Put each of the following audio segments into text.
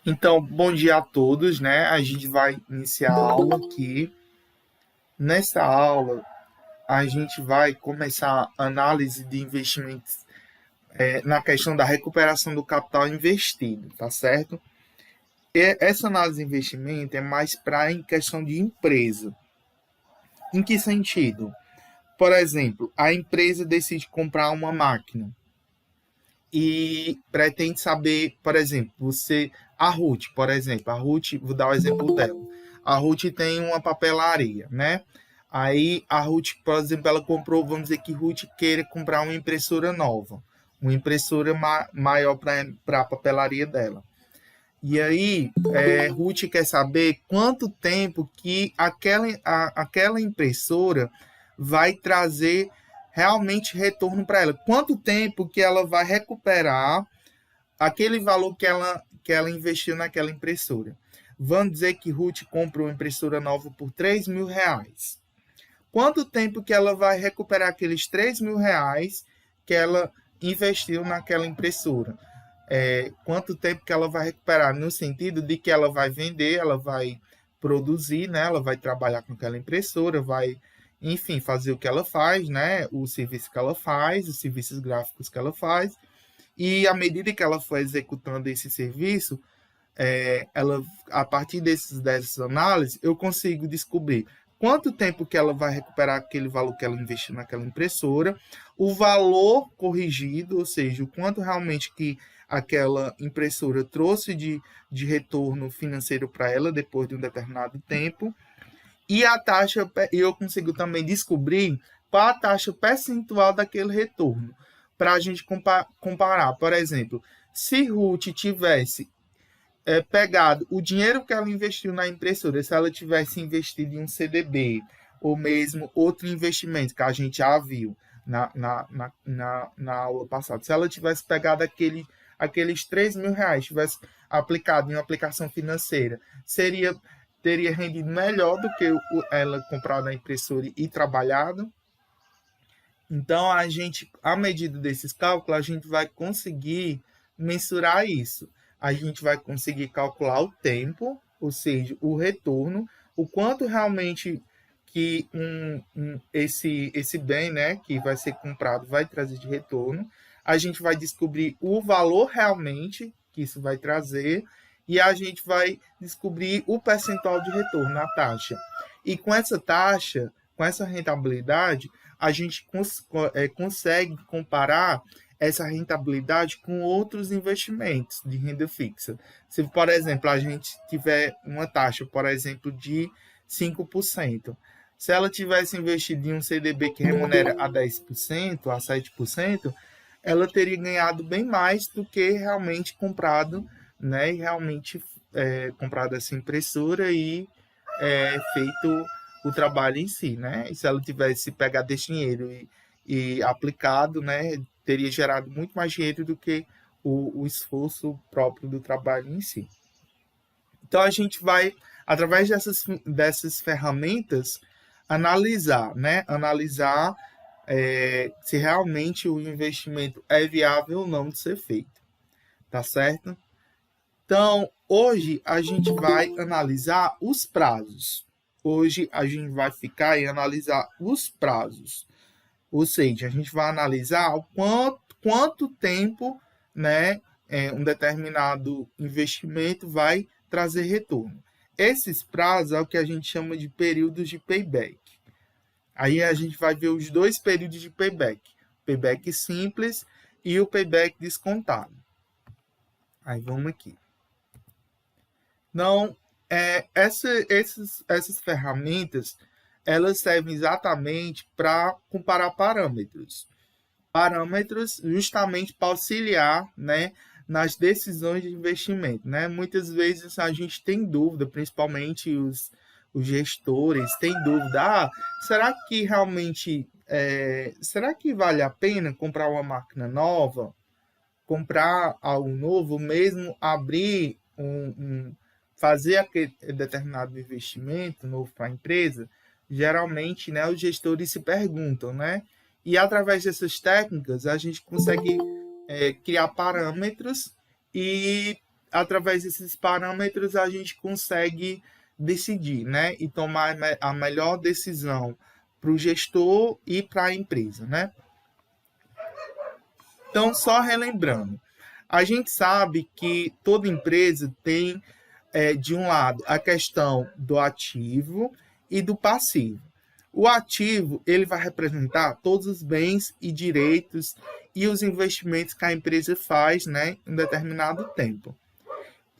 Então, bom dia a todos, né? A gente vai iniciar a aula aqui. Nessa aula, a gente vai começar a análise de investimentos na questão da recuperação do capital investido, tá certo? E essa análise de investimento é mais para em questão de empresa. Em que sentido? Por exemplo, a empresa decide comprar uma máquina e pretende saber, por exemplo, a Ruth, por exemplo, a Ruth, vou dar o exemplo dela. A Ruth tem uma papelaria, né? Aí a Ruth, por exemplo, ela comprou, vamos dizer que Ruth queira comprar uma impressora nova, uma impressora maior para a papelaria dela. E aí, Ruth quer saber quanto tempo que aquela impressora vai trazer realmente retorno para ela. Quanto tempo que ela vai recuperar aquele valor que ela investiu naquela impressora. Vamos dizer que Ruth comprou uma impressora nova por R$ 3.000. Quanto tempo que ela vai recuperar aqueles R$ 3.000 que ela investiu naquela impressora? Quanto tempo que ela vai recuperar? No sentido de que ela vai vender, ela vai produzir, né? Ela vai trabalhar com aquela impressora, vai, enfim, fazer o que ela faz, né? O serviço que ela faz, os serviços gráficos que ela faz. E à medida que ela for executando esse serviço, ela, a partir dessas análises, eu consigo descobrir quanto tempo que ela vai recuperar aquele valor que ela investiu naquela impressora, o valor corrigido, ou seja, o quanto realmente que aquela impressora trouxe de retorno financeiro para ela depois de um determinado tempo, e a taxa, eu consigo também descobrir qual a taxa percentual daquele retorno, para a gente comparar. Por exemplo, se Ruth tivesse pegado o dinheiro que ela investiu na impressora, se ela tivesse investido em um CDB, ou mesmo outro investimento que a gente já viu na aula passada, se ela tivesse pegado aqueles R$ 3.000, tivesse aplicado em uma aplicação financeira, teria rendido melhor do que ela comprar na impressora e trabalhado. Então, à medida desses cálculos, a gente vai conseguir mensurar isso. A gente vai conseguir calcular o tempo, ou seja, o retorno, o quanto realmente que esse bem, né, que vai ser comprado vai trazer de retorno. A gente vai descobrir o valor realmente que isso vai trazer e a gente vai descobrir o percentual de retorno, a taxa. E com essa taxa, com essa rentabilidade, a gente consegue comparar essa rentabilidade com outros investimentos de renda fixa. Se, por exemplo, a gente tiver uma taxa, por exemplo, de 5%, se ela tivesse investido em um CDB que remunera a 10%, a 7%, ela teria ganhado bem mais do que realmente comprado, né? E realmente comprado essa impressora e feito o trabalho em si, né? E se ela tivesse pegado esse dinheiro e aplicado, né, teria gerado muito mais dinheiro do que o esforço próprio do trabalho em si. Então a gente vai, através dessas ferramentas, analisar, né? Analisar se realmente o investimento é viável ou não de ser feito, tá certo? Então, hoje a gente vai analisar os prazos. Hoje a gente vai ficar e analisar os prazos. Ou seja, a gente vai analisar quanto tempo, né, um determinado investimento vai trazer retorno. Esses prazos é o que a gente chama de períodos de payback. Aí a gente vai ver os dois períodos de payback. Payback simples e o payback descontado. Aí vamos aqui. Então, essas ferramentas, elas servem exatamente para comparar parâmetros. Parâmetros justamente para auxiliar, né, nas decisões de investimento. Né? Muitas vezes a gente tem dúvida, principalmente os gestores têm dúvida. Será que realmente será que vale a pena comprar uma máquina nova? Comprar algo novo, mesmo abrir fazer aquele determinado investimento novo para a empresa, geralmente, né, os gestores se perguntam, né? E através dessas técnicas a gente consegue criar parâmetros e através desses parâmetros, a gente consegue decidir, né? E tomar a melhor decisão para o gestor e para a empresa, né? Então, só relembrando, a gente sabe que toda empresa tem, de um lado, a questão do ativo e do passivo. O ativo, ele vai representar todos os bens e direitos e os investimentos que a empresa faz, né, em determinado tempo.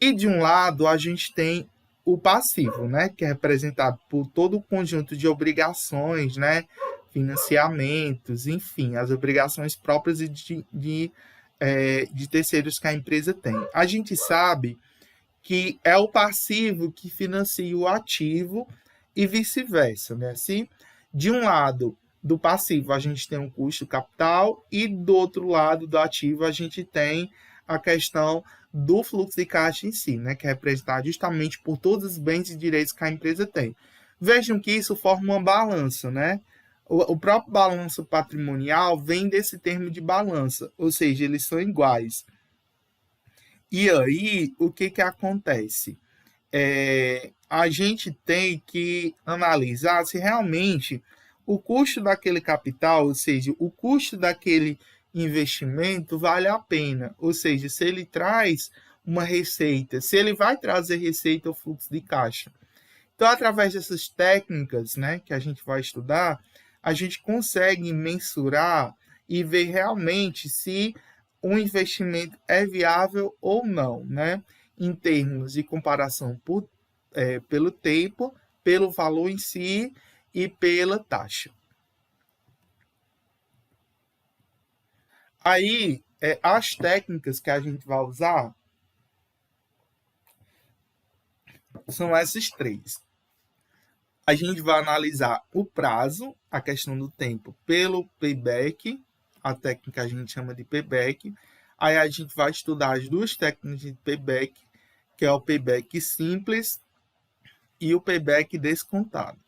E de um lado, a gente tem o passivo, né, que é representado por todo o conjunto de obrigações, né, financiamentos, enfim, as obrigações próprias de terceiros que a empresa tem. A gente sabe que é o passivo que financia o ativo e vice-versa, né? Se de um lado do passivo a gente tem um custo capital e do outro lado do ativo a gente tem a questão do fluxo de caixa em si, né? Que é representado justamente por todos os bens e direitos que a empresa tem. Vejam que isso forma uma balança, né? O próprio balanço patrimonial vem desse termo de balança, ou seja, eles são iguais. E aí, o que acontece? A gente tem que analisar se realmente o custo daquele capital, ou seja, o custo daquele investimento vale a pena, ou seja, se ele traz uma receita, se ele vai trazer receita ou fluxo de caixa. Então, através dessas técnicas, né, que a gente vai estudar, a gente consegue mensurar e ver realmente se um investimento é viável ou não, né, em termos de comparação pelo tempo, pelo valor em si e pela taxa. Aí, as técnicas que a gente vai usar são essas três. A gente vai analisar o prazo, a questão do tempo, pelo payback, a técnica a gente chama de payback. Aí a gente vai estudar as duas técnicas de payback, que é o payback simples e o payback descontado.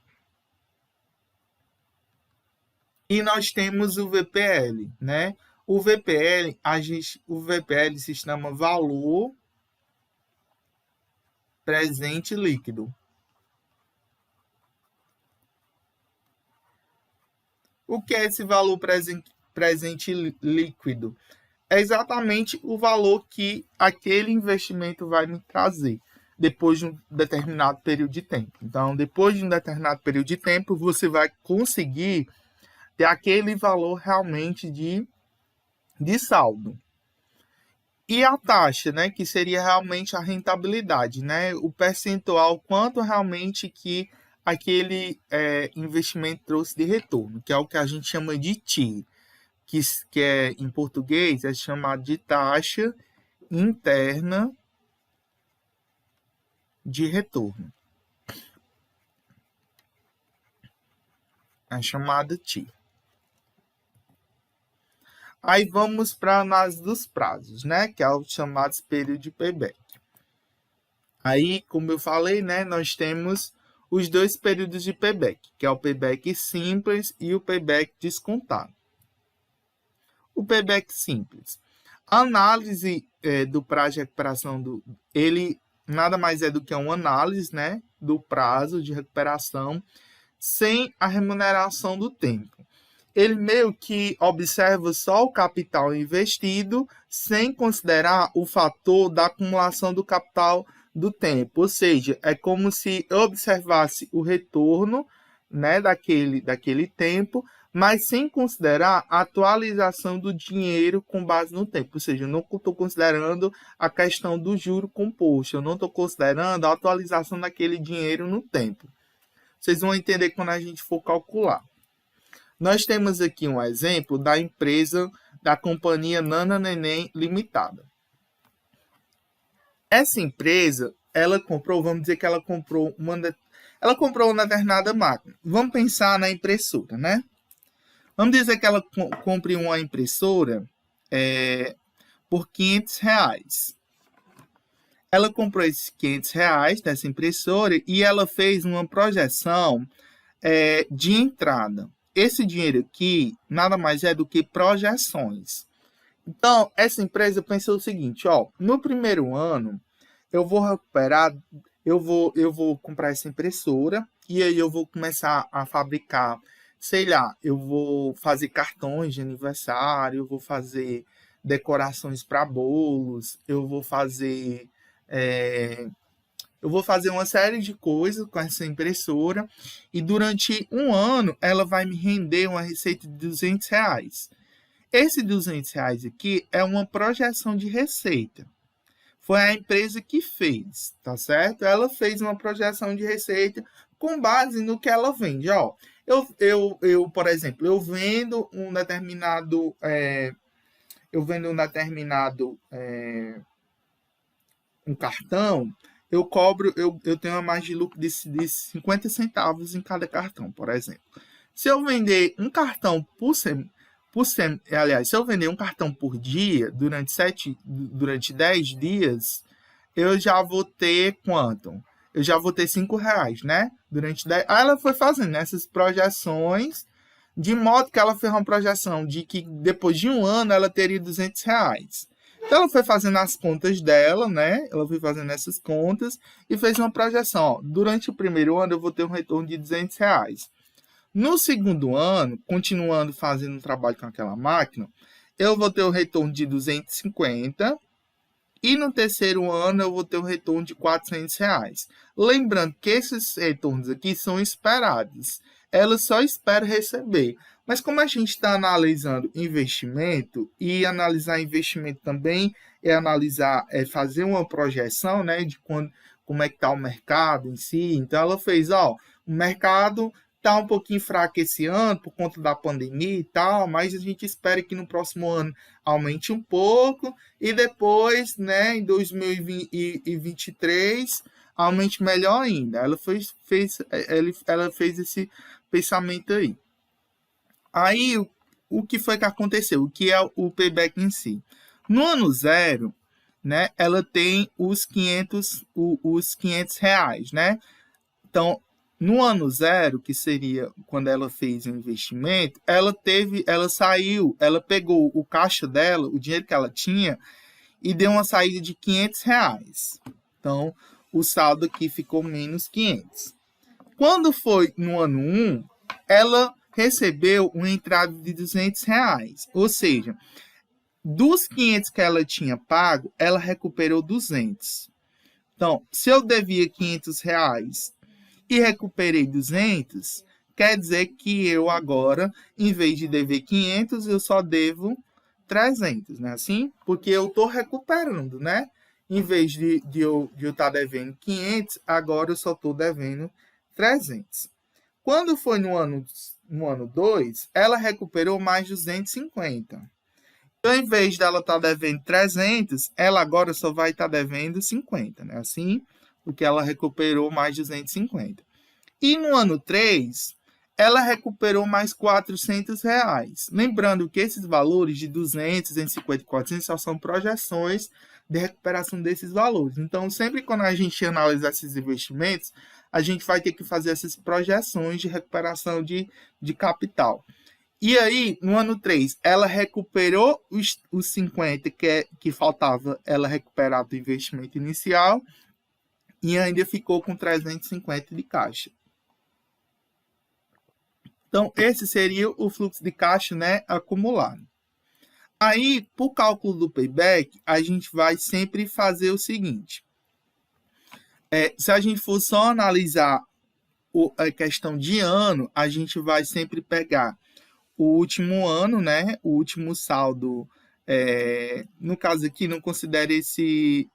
E nós temos o VPL, né? O VPL se chama valor presente líquido. O que é esse valor presente líquido? É exatamente o valor que aquele investimento vai me trazer depois de um determinado período de tempo. Então, depois de um determinado período de tempo, você vai conseguir ter aquele valor realmente de saldo. E a taxa, né, que seria realmente a rentabilidade, né, o percentual, quanto realmente que aquele investimento trouxe de retorno, que é o que a gente chama de TI, que é, em português é chamado de taxa interna de retorno. É chamada TI. Aí vamos para a análise dos prazos, né, que é o chamado período de payback. Aí, como eu falei, né, nós temos os dois períodos de payback, que é o payback simples e o payback descontado. O payback simples. A análise do prazo de recuperação, ele nada mais é do que uma análise, né, do prazo de recuperação sem a remuneração do tempo. Ele meio que observa só o capital investido sem considerar o fator da acumulação do capital do tempo, ou seja, é como se eu observasse o retorno, né, daquele tempo, mas sem considerar a atualização do dinheiro com base no tempo, ou seja, eu não estou considerando a questão do juro composto, eu não estou considerando a atualização daquele dinheiro no tempo. Vocês vão entender quando a gente for calcular. Nós temos aqui um exemplo da empresa da companhia Nana Neném Limitada. Essa empresa, vamos dizer que ela comprou uma determinada máquina. Vamos pensar na impressora, né? Vamos dizer que ela compre uma impressora por R$500. Ela comprou esses R$500 dessa impressora e ela fez uma projeção de entrada. Esse dinheiro aqui nada mais é do que projeções. Então, essa empresa pensou o seguinte, no primeiro ano, eu vou recuperar, eu vou comprar essa impressora e aí eu vou começar a fabricar, sei lá, eu vou fazer cartões de aniversário, eu vou fazer decorações para bolos, é, eu vou fazer uma série de coisas com essa impressora e durante um ano ela vai me render uma receita de R$ 200. Esse R$ 200 aqui é uma projeção de receita. Foi a empresa que fez, tá certo? Ela fez uma projeção de receita com base no que ela vende. Ó, por exemplo, eu vendo um determinado um cartão, eu tenho uma margem de lucro de 50 centavos em cada cartão, por exemplo. Se eu vender um cartão aliás, se eu vender um cartão por dia durante 10 dias, eu já vou ter quanto? Eu já vou ter R$ 5, né? Durante 10. Aí ela foi fazendo essas projeções, de modo que ela fez uma projeção de que depois de um ano ela teria R$ 200. Então ela foi fazendo as contas dela, né? Ela foi fazendo essas contas e fez uma projeção. Ó, durante o primeiro ano eu vou ter um retorno de R$ 200. No segundo ano, continuando fazendo um trabalho com aquela máquina, eu vou ter um retorno de 250 e no terceiro ano eu vou ter um retorno de R$ 400. Lembrando que esses retornos aqui são esperados. Ela só espera receber. Mas como a gente está analisando investimento, e analisar investimento também é fazer uma projeção, né, de como é que está o mercado em si. Então ela fez, ó, o mercado está um pouquinho fraco esse ano por conta da pandemia e tal, mas a gente espera que no próximo ano aumente um pouco e depois, né, em 2023, aumente melhor ainda. Ela fez esse pensamento aí. Aí, o que foi que aconteceu? O que é o payback em si? No ano zero, né, ela tem os 500 reais, né? Então, no ano zero, que seria quando ela fez o investimento, ela pegou o caixa dela, o dinheiro que ela tinha, e deu uma saída de R$ 500. Então, o saldo aqui ficou menos 500. Quando foi no ano 1, ela recebeu uma entrada de R$ 200. Ou seja, dos 500 que ela tinha pago, ela recuperou 200. Então, se eu devia R$ 500 e recuperei 200, quer dizer que eu agora, em vez de dever 500, eu só devo 300, né? Assim, porque eu estou recuperando, né? Em vez de eu estar devendo 500, agora eu só estou devendo 300. Quando foi no ano 2, ela recuperou mais 250. Então, em vez dela estar devendo 300, ela agora só vai estar devendo 50, né? Assim, porque ela recuperou mais 250. E no ano 3, ela recuperou mais R$ 400. Lembrando que esses valores de 200, 250 e 400 só são projeções de recuperação desses valores. Então, sempre quando a gente analisa esses investimentos, a gente vai ter que fazer essas projeções de recuperação de capital. E aí, no ano 3, ela recuperou os 50 que faltava ela recuperar do investimento inicial e ainda ficou com 350 de caixa. Então, esse seria o fluxo de caixa, né, acumulado. Aí, para o cálculo do payback, a gente vai sempre fazer o seguinte. Se a gente for só analisar a questão de ano, a gente vai sempre pegar o último ano, né, o último saldo. No caso aqui, não considere esse...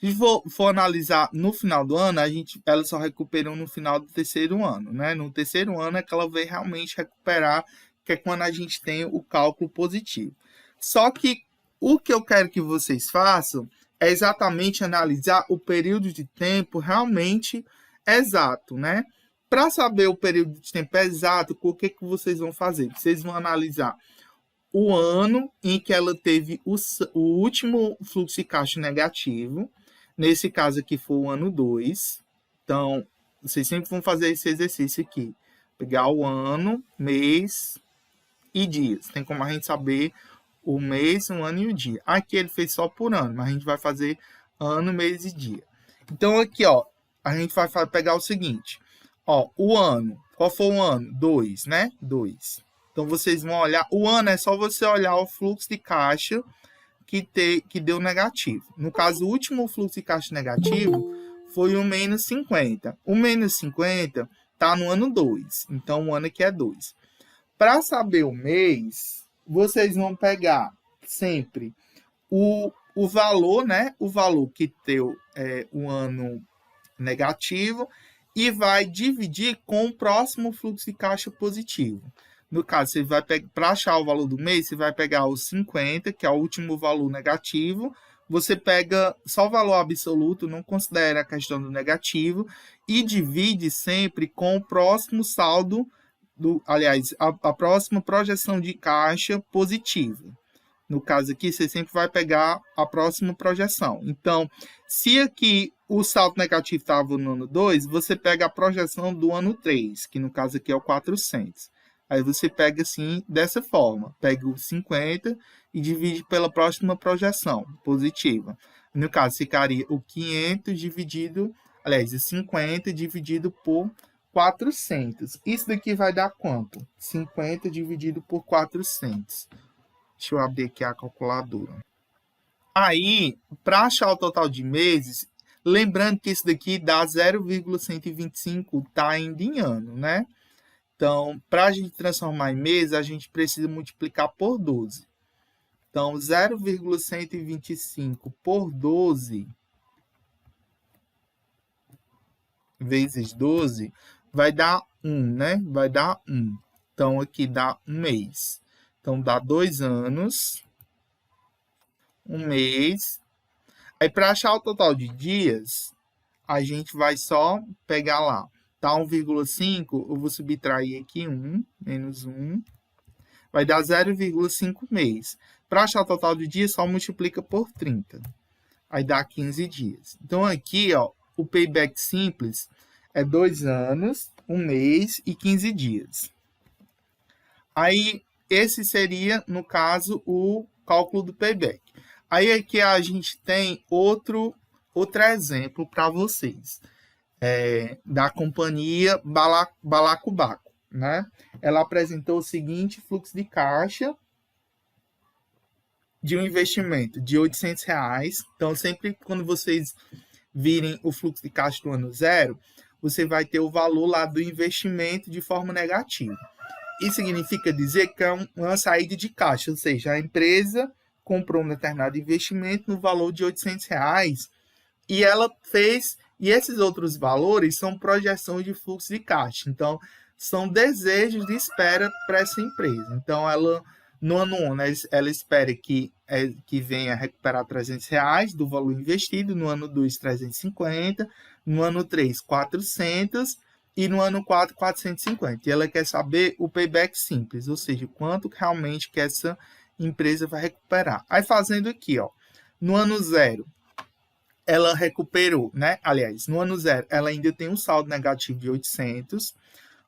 Se a gente for analisar no final do ano, ela só recuperou no final do terceiro ano, né? No terceiro ano é que ela vai realmente recuperar, que é quando a gente tem o cálculo positivo. Só que o que eu quero que vocês façam é exatamente analisar o período de tempo realmente exato, né? Para saber o período de tempo exato, o que vocês vão fazer? Vocês vão analisar o ano em que ela teve o último fluxo de caixa negativo. Nesse caso aqui foi o ano 2. Então, vocês sempre vão fazer esse exercício aqui. Pegar o ano, mês e dias. Tem como a gente saber o mês, o ano e o dia. Aqui ele fez só por ano, mas a gente vai fazer ano, mês e dia. Então, aqui, ó, a gente vai pegar o seguinte. Ó, o ano. Qual foi o ano? 2, né? 2. Então, vocês vão olhar. O ano é só você olhar o fluxo de caixa que deu negativo. No caso, o último fluxo de caixa negativo foi o menos 50. O menos 50 está no ano 2. Então, o ano aqui é 2. Para saber o mês, vocês vão pegar sempre o valor, né? O valor que deu o ano negativo e vai dividir com o próximo fluxo de caixa positivo. No caso, você vai para achar o valor do mês, você vai pegar os 50, que é o último valor negativo. Você pega só o valor absoluto, não considera a questão do negativo, e divide sempre com o próximo saldo, a próxima projeção de caixa positiva. No caso aqui, você sempre vai pegar a próxima projeção. Então, se aqui o saldo negativo estava no ano 2, você pega a projeção do ano 3, que no caso aqui é o 400. Aí você pega assim, dessa forma. Pega o 50 e divide pela próxima projeção positiva. No caso, ficaria o 500 dividido, aliás, o 50 dividido por 400. Isso daqui vai dar quanto? 50 dividido por 400. Deixa eu abrir aqui a calculadora. Aí, para achar o total de meses, lembrando que isso daqui dá 0,125, tá ainda em ano, né? Então, para a gente transformar em meses, a gente precisa multiplicar por 12. Então, 0,125 por 12 vezes 12 vai dar 1, né? Vai dar 1. Então, aqui dá um mês. Então, dá 2 anos, um mês. Aí, para achar o total de dias, a gente vai só pegar lá. Tá 1,5, eu vou subtrair aqui 1, menos 1. Vai dar 0,5 mês. Para achar o total de dias, só multiplica por 30. Aí dá 15 dias. Então, aqui, ó, o payback simples é 2 anos, um mês e 15 dias. Aí, esse seria, no caso, o cálculo do payback. Aí aqui a gente tem outro exemplo para vocês. Da companhia Balacobaco, né? Ela apresentou o seguinte fluxo de caixa de um investimento de R$800. Então, sempre quando vocês virem o fluxo de caixa do ano 0, você vai ter o valor lá do investimento de forma negativa. Isso significa dizer que é uma saída de caixa, ou seja, a empresa comprou um determinado investimento no valor de R$800 e ela fez, e esses outros valores são projeções de fluxo de caixa. Então, são desejos de espera para essa empresa. Então, ela, no ano 1, ela espera que venha recuperar R$300 do valor investido, no ano 2, 350, no ano 3, 400 e no ano 4, 450. E ela quer saber o payback simples, ou seja, quanto realmente que essa empresa vai recuperar. Aí fazendo aqui, ó, no ano 0, ela recuperou, né? Aliás, no ano 0, ela ainda tem um saldo negativo de 800.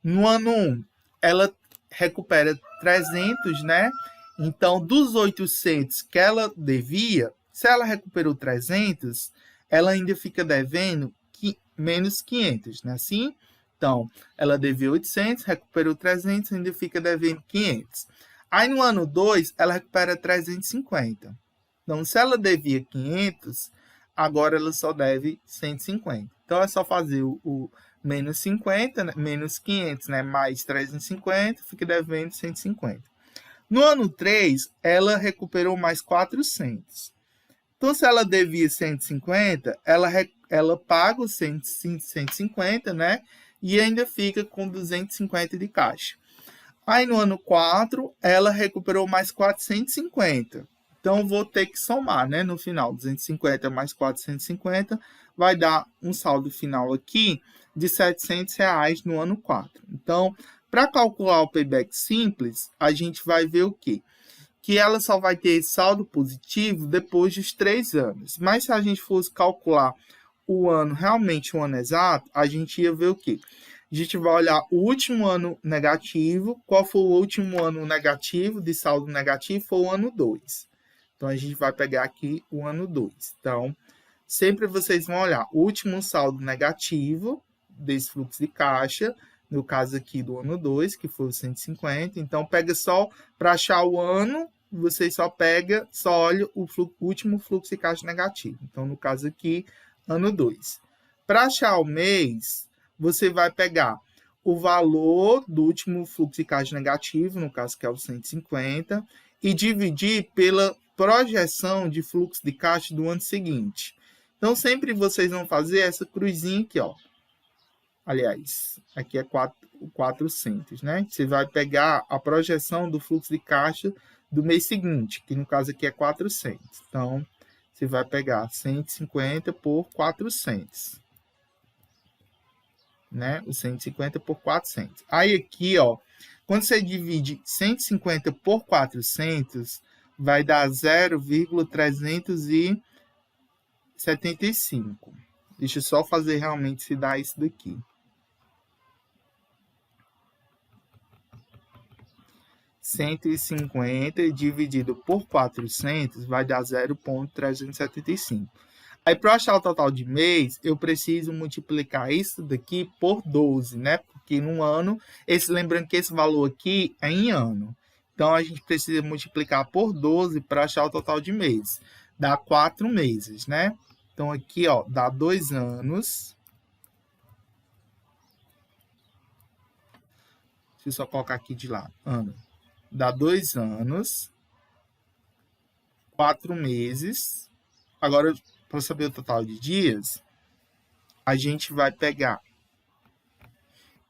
No ano 1, ela recupera 300, né? Então, dos 800 que ela devia, se ela recuperou 300, ela ainda fica devendo menos 500, né? Assim, então, ela devia 800, recuperou 300, ainda fica devendo 500. Aí, no ano 2, ela recupera 350. Então, se ela devia 500, agora ela só deve 150. Então, é só fazer o menos 50, né? Menos 500, né? Mais 350, fica devendo 150. No ano 3, ela recuperou mais 400. Então, se ela devia 150, ela paga os 150, né? E ainda fica com 250 de caixa. Aí, no ano 4, ela recuperou mais 450. Então, vou ter que somar, né? No final, 250 mais 450 vai dar um saldo final aqui de R$700 no ano 4. Então, para calcular o payback simples, a gente vai ver o quê? Que ela só vai ter saldo positivo depois dos 3 anos. Mas se a gente fosse calcular o ano, realmente o ano exato, a gente ia ver o quê? A gente vai olhar o último ano negativo. Qual foi o último ano negativo, de saldo negativo? Foi o ano 2. Então, a gente vai pegar aqui o ano 2. Então, sempre vocês vão olhar o último saldo negativo desse fluxo de caixa, no caso aqui do ano 2, que foi o 150. Então, pega só, para achar o ano, você só olha o último fluxo de caixa negativo. Então, no caso aqui, ano 2. Para achar o mês, você vai pegar o valor do último fluxo de caixa negativo, no caso que é o 150, e dividir pela projeção de fluxo de caixa do ano seguinte. Então, sempre vocês vão fazer essa cruzinha aqui, ó. Aliás, aqui é 400, né? Você vai pegar a projeção do fluxo de caixa do mês seguinte, que no caso aqui é 400. Então, você vai pegar 150 por 400. Né? O 150 por 400. Aí aqui, ó, quando você divide 150 por 400, vai dar 0,375. Deixa eu só fazer realmente se dá isso daqui. 150 dividido por 400 vai dar 0,375. Aí, para achar o total de mês, eu preciso multiplicar isso daqui por 12, né? Porque no ano, lembrando que esse valor aqui é em ano. Então, a gente precisa multiplicar por 12 para achar o total de mês. Dá 4 meses, né? Então, aqui, ó, dá 2 anos. Deixa eu só colocar aqui de lado, ano. Dá 2 anos, 4 meses. Agora, para saber o total de dias, a gente vai pegar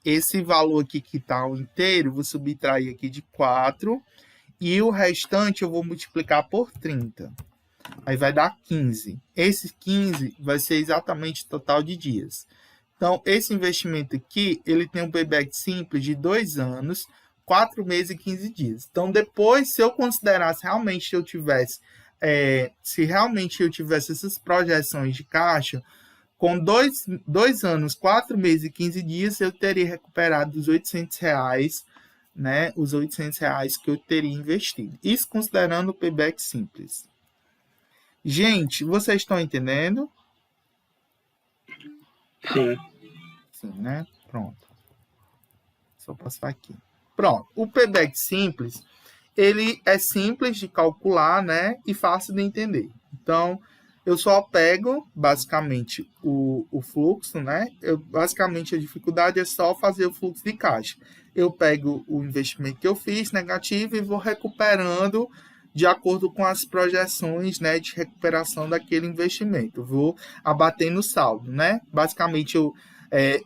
esse valor aqui que está o inteiro, vou subtrair aqui de 4, e o restante eu vou multiplicar por 30. Aí vai dar 15. Esse 15 vai ser exatamente o total de dias. Então, esse investimento aqui, ele tem um payback simples de 2 anos, 4 meses e 15 dias. Então, depois, se eu considerasse realmente que eu tivesse se realmente eu tivesse essas projeções de caixa, com 2 anos, 4 meses e 15 dias, eu teria recuperado os R$800, né? Os R$800 que eu teria investido. Isso considerando o payback simples. Gente, vocês estão entendendo? Sim. Sim, né? Pronto. Só passar aqui. Pronto. O payback simples, ele é simples de calcular, né? E fácil de entender. Então, eu só pego, basicamente, o fluxo, né? Basicamente, a dificuldade é só fazer o fluxo de caixa. Eu pego o investimento que eu fiz, negativo, e vou recuperando de acordo com as projeções, né, de recuperação daquele investimento. Eu vou abatendo o saldo, né? Basicamente, eu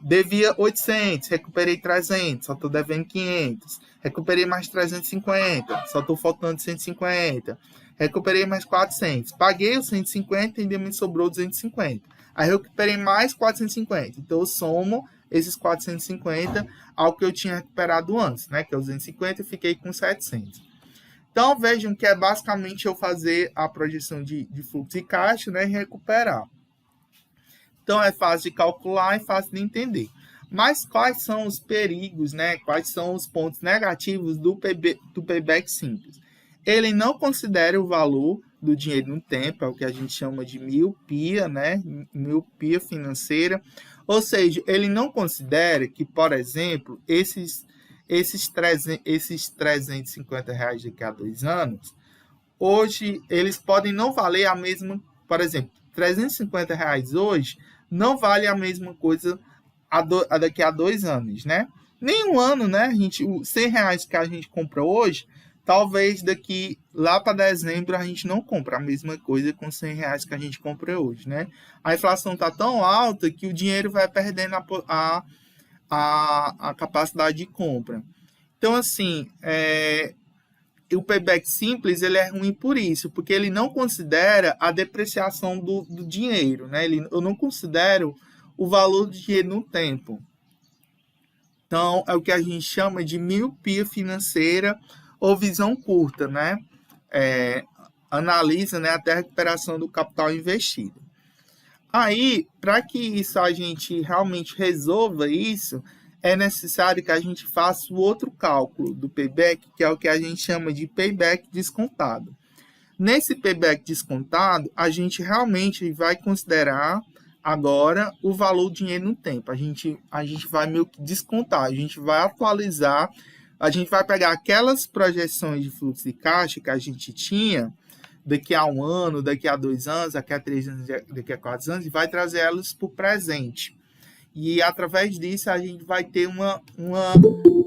devia 800, recuperei 300, só estou devendo 500. Recuperei mais 350, só estou faltando 150. Recuperei mais 400. Paguei os 150 e ainda me sobrou 250. Aí eu recuperei mais 450. Então, eu somo esses 450 ao que eu tinha recuperado antes, né? Que é os 250 e fiquei com 700. Então, vejam que é basicamente eu fazer a projeção de fluxo de caixa, né? E recuperar. Então, é fácil de calcular e fácil de entender. Mas quais são os perigos, né? Quais são os pontos negativos do payback simples? Ele não considera o valor do dinheiro no tempo, é o que a gente chama de miopia, né? Miopia financeira. Ou seja, ele não considera que, por exemplo, esses R$350 daqui a 2 anos, hoje eles podem não valer a mesma, por exemplo, R$350 hoje não vale a mesma coisa daqui a 2 anos, né? Nem um ano, né? Os R$100 que a gente compra hoje, talvez daqui lá para dezembro a gente não compra a mesma coisa com R$100 que a gente compra hoje, né? A inflação está tão alta que o dinheiro vai perdendo a capacidade de compra. Então, assim, o payback simples ele é ruim por isso, porque ele não considera a depreciação do dinheiro, né? Eu não considero o valor do dinheiro no tempo. Então, é o que a gente chama de miopia financeira ou visão curta, né? Analisa, né, até a recuperação do capital investido. Aí, para que isso a gente realmente resolva isso, é necessário que a gente faça o outro cálculo do payback, que é o que a gente chama de payback descontado. Nesse payback descontado, a gente realmente vai considerar agora o valor do dinheiro no tempo. A gente vai meio que descontar, a gente vai atualizar, a gente vai pegar aquelas projeções de fluxo de caixa que a gente tinha daqui a 1 ano, daqui a 2 anos, daqui a 3 anos, daqui a 4 anos, e vai trazer elas para o presente. E através disso a gente vai ter uma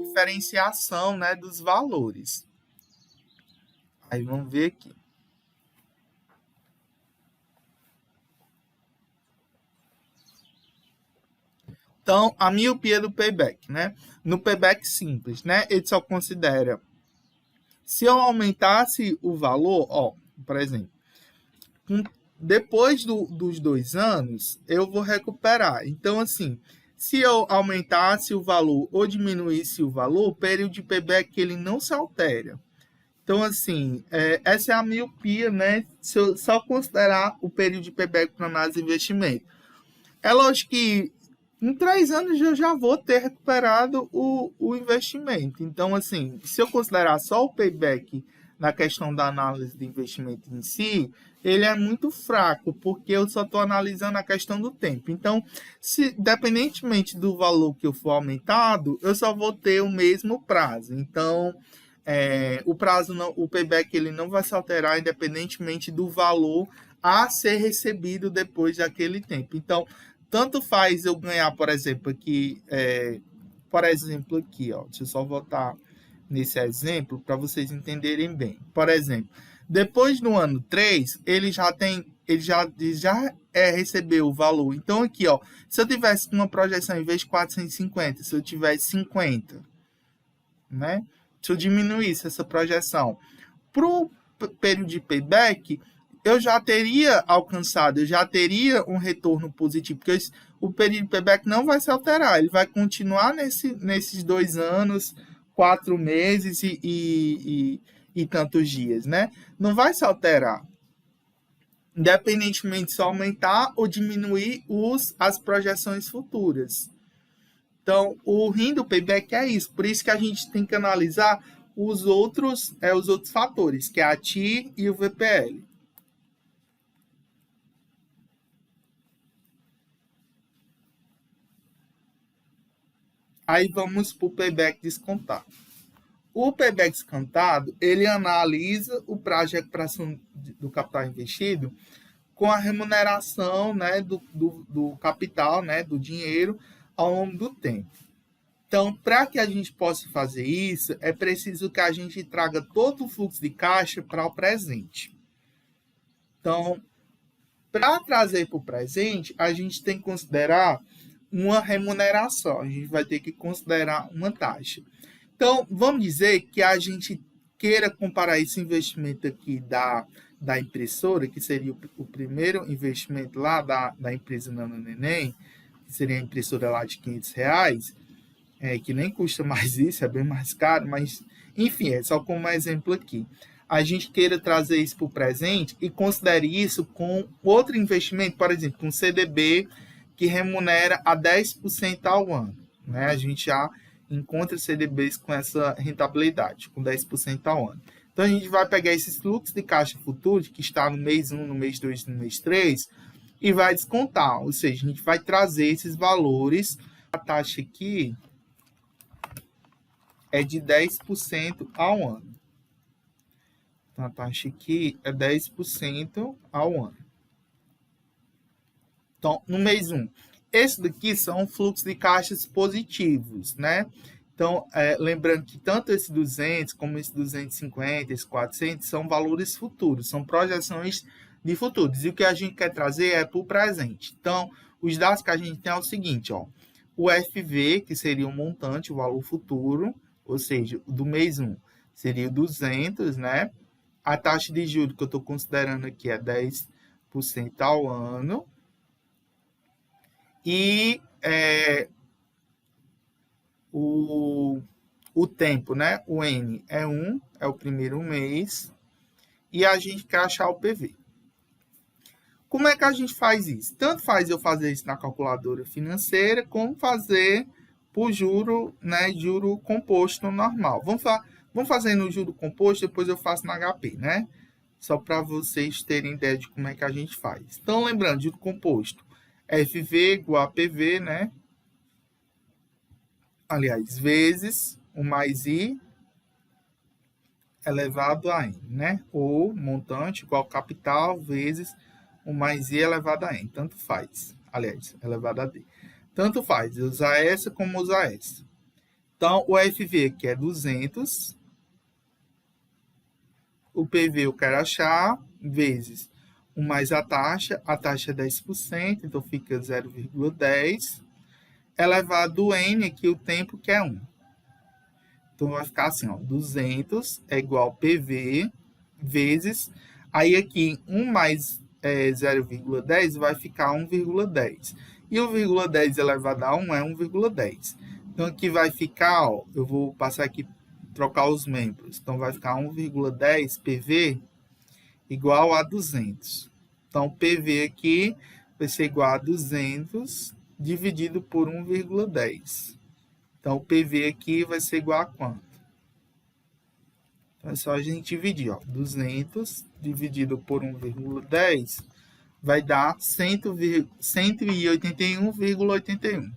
diferenciação, né, dos valores. Aí vamos ver aqui. Então, a miopia do payback, né? No payback simples, né? Ele só considera se eu aumentasse o valor, ó, por exemplo, depois dos 2 anos, eu vou recuperar. Então, assim, se eu aumentasse o valor ou diminuísse o valor, o período de payback ele não se altera. Então, assim, essa é a miopia, né? Se eu só considerar o período de payback para análise de investimento. É lógico que em 3 anos eu já vou ter recuperado o investimento. Então, assim, se eu considerar só o payback na questão da análise de investimento em si, ele é muito fraco, porque eu só estou analisando a questão do tempo. Então, se independentemente do valor que eu for aumentado, eu só vou ter o mesmo prazo. Então, o prazo, o payback ele não vai se alterar independentemente do valor a ser recebido depois daquele tempo. Então, tanto faz eu ganhar, por exemplo, aqui, ó, deixa eu só voltar nesse exemplo para vocês entenderem bem. Por exemplo, depois do ano 3, ele já recebeu o valor. Então, aqui, ó, se eu tivesse uma projeção em vez de 450, se eu tivesse 50, né? Se eu diminuísse essa projeção para o período de payback, eu já teria alcançado, eu já teria um retorno positivo, porque o período de payback não vai se alterar, ele vai continuar nesses 2 anos, 4 meses e tantos dias, né? Não vai se alterar, independentemente de se aumentar ou diminuir as projeções futuras. Então, o RIM do payback é isso, por isso que a gente tem que analisar os outros fatores, que é a TIR e o VPL. Aí vamos para o payback descontado. O payback descontado, ele analisa o prazo de recuperação do capital investido com a remuneração, né, do capital, né, do dinheiro, ao longo do tempo. Então, para que a gente possa fazer isso, é preciso que a gente traga todo o fluxo de caixa para o presente. Então, para trazer para o presente, a gente tem que considerar uma remuneração, a gente vai ter que considerar uma taxa. Então, vamos dizer que a gente queira comparar esse investimento aqui da impressora, que seria o primeiro investimento lá da empresa Nano Neném, que seria a impressora lá de R$500, que nem custa mais isso, é bem mais caro, mas, enfim, é só como exemplo aqui. A gente queira trazer isso para o presente e considere isso com outro investimento, por exemplo, um CDB, que remunera a 10% ao ano. Né? A gente já encontra CDBs com essa rentabilidade, com 10% ao ano. Então, a gente vai pegar esses fluxos de caixa futuro, que está no mês 1, no mês 2, no mês 3, e vai descontar. Ou seja, a gente vai trazer esses valores. A taxa aqui é de 10% ao ano. Então, a taxa aqui é 10% ao ano. Então, no mês 1, esse daqui são fluxos de caixas positivos, né? Então, lembrando que tanto esse 200 como esse 250, esse 400 são valores futuros, são projeções de futuros. E o que a gente quer trazer é para o presente. Então, os dados que a gente tem é o seguinte, ó. O FV, que seria o montante, o valor futuro, ou seja, do mês 1 seria 200, né? A taxa de juros que eu estou considerando aqui é 10% ao ano. E o tempo, né? O N é 1, é o primeiro mês. E a gente quer achar o PV. Como é que a gente faz isso? Tanto faz eu fazer isso na calculadora financeira, como fazer por juro, né? Juro composto normal. Vamos fazer no juro composto, depois eu faço na HP, né? só para vocês terem ideia de como é que a gente faz. Então, lembrando, de composto, FV igual a PV, né? Aliás, vezes o mais I elevado a N, né? Ou montante igual capital vezes o mais I elevado a N. Tanto faz. Aliás, elevado a D. Tanto faz usar essa como usar essa. Então, o FV aqui é 200. O PV eu quero achar, vezes o mais a taxa é 10%, então fica 0,10, elevado ao N, aqui o tempo que é 1. Então, vai ficar assim, ó, 200 é igual a PV, vezes, aí aqui 1 mais 0,10 vai ficar 1,10. E o 0,10 elevado a 1 é 1,10. Então, aqui vai ficar, ó, eu vou passar aqui, trocar os membros. Então, vai ficar 1,10 PV igual a 200. Então, PV aqui vai ser igual a 200 dividido por 1,10. Então, o PV aqui vai ser igual a quanto? Então, é só a gente dividir, ó. 200 dividido por 1,10 vai dar 181,81.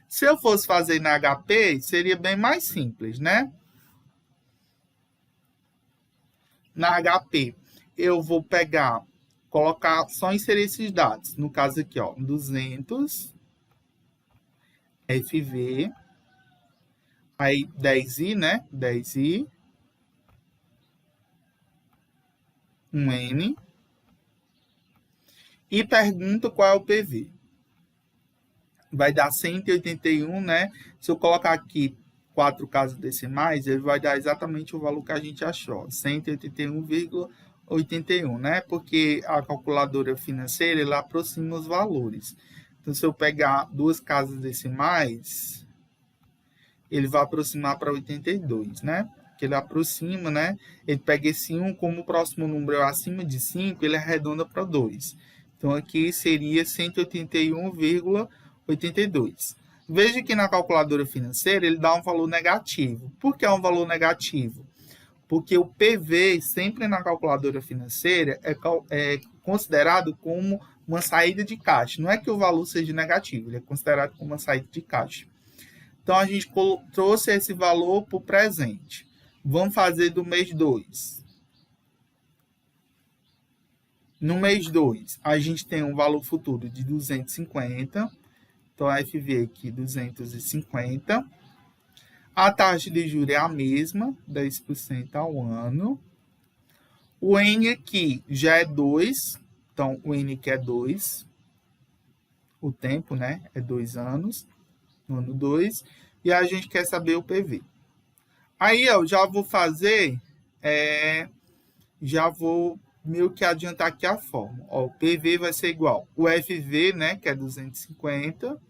Se eu fosse fazer na HP, seria bem mais simples, né? Na HP, eu vou pegar, colocar, só inserir esses dados. No caso aqui, ó, 200 FV, aí 10i, né? 10i, 1N, e pergunta qual é o PV. Vai dar 181, né? Se eu colocar aqui 4 casas decimais, ele vai dar exatamente o valor que a gente achou, 181,81, né? Porque a calculadora financeira, ela aproxima os valores. Então, se eu pegar 2 casas decimais, ele vai aproximar para 82, né? Que ele aproxima, né? Ele pega esse 1, como o próximo número é acima de 5, ele arredonda para 2. Então, aqui seria 181,82. Veja que na calculadora financeira ele dá um valor negativo. Por que é um valor negativo? Porque o PV, sempre na calculadora financeira, é considerado como uma saída de caixa. Não é que o valor seja negativo, ele é considerado como uma saída de caixa. Então, a gente trouxe esse valor para o presente. Vamos fazer do mês 2. No mês 2, a gente tem um valor futuro de 250. Então, a FV aqui, 250. A taxa de juros é a mesma, 10% ao ano. O N aqui já é 2. Então, o N aqui é 2. O tempo, né? É 2 anos. No ano 2. E a gente quer saber o PV. Aí, eu já vou fazer... já vou meio que adiantar aqui a forma. Ó, o PV vai ser igual o FV, né? Que é 250...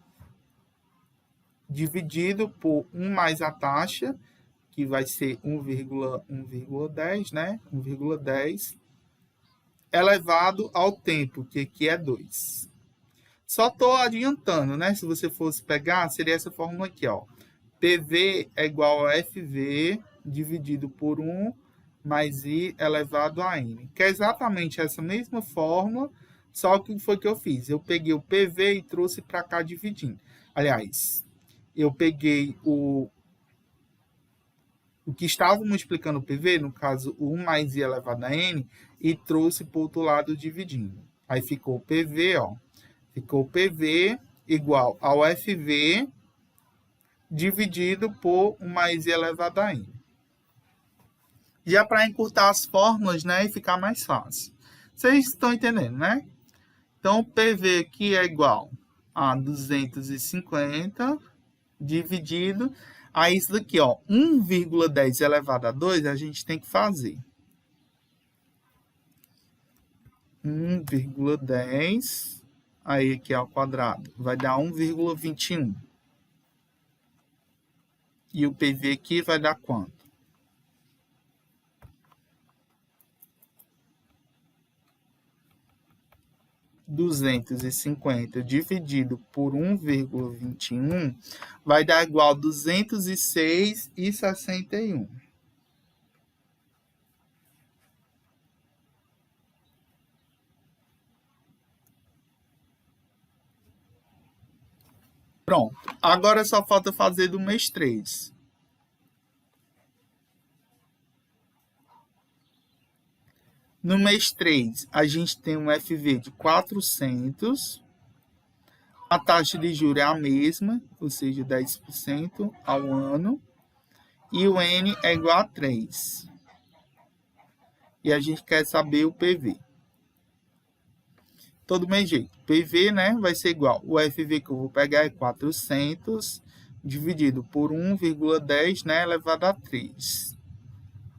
dividido por 1 mais a taxa, que vai ser 1,10, né? 1,10, elevado ao tempo, que aqui é 2. Só estou adiantando, né? Se você fosse pegar, seria essa fórmula aqui, ó. PV é igual a FV dividido por 1 mais I elevado a N. Que é exatamente essa mesma fórmula, só que foi que eu fiz. Eu peguei o PV e trouxe para cá dividindo. Aliás, eu peguei o que estávamos explicando o PV, no caso, o 1 mais I elevado a N, e trouxe para o outro lado dividindo. Aí ficou o PV, ó. Ficou o PV igual ao FV dividido por 1 mais I elevado a N. Já para encurtar as fórmulas, né, e ficar mais fácil. Vocês estão entendendo, né? Então, o PV aqui é igual a 250 dividido a isso daqui, ó, 1,10 elevado a 2, a gente tem que fazer 1,10, aí aqui ao quadrado, vai dar 1,21. E o PV aqui vai dar quanto? 250 dividido por 1,21 vai dar igual a 206,61. Pronto. Agora só falta fazer do mês 3. No mês 3, a gente tem um FV de 400. A taxa de juros é a mesma, ou seja, 10% ao ano. E o N é igual a 3. E a gente quer saber o PV. Todo mesmo jeito. PV, né, vai ser igual. O FV que eu vou pegar é 400 dividido por 1,10, né, elevado a 3.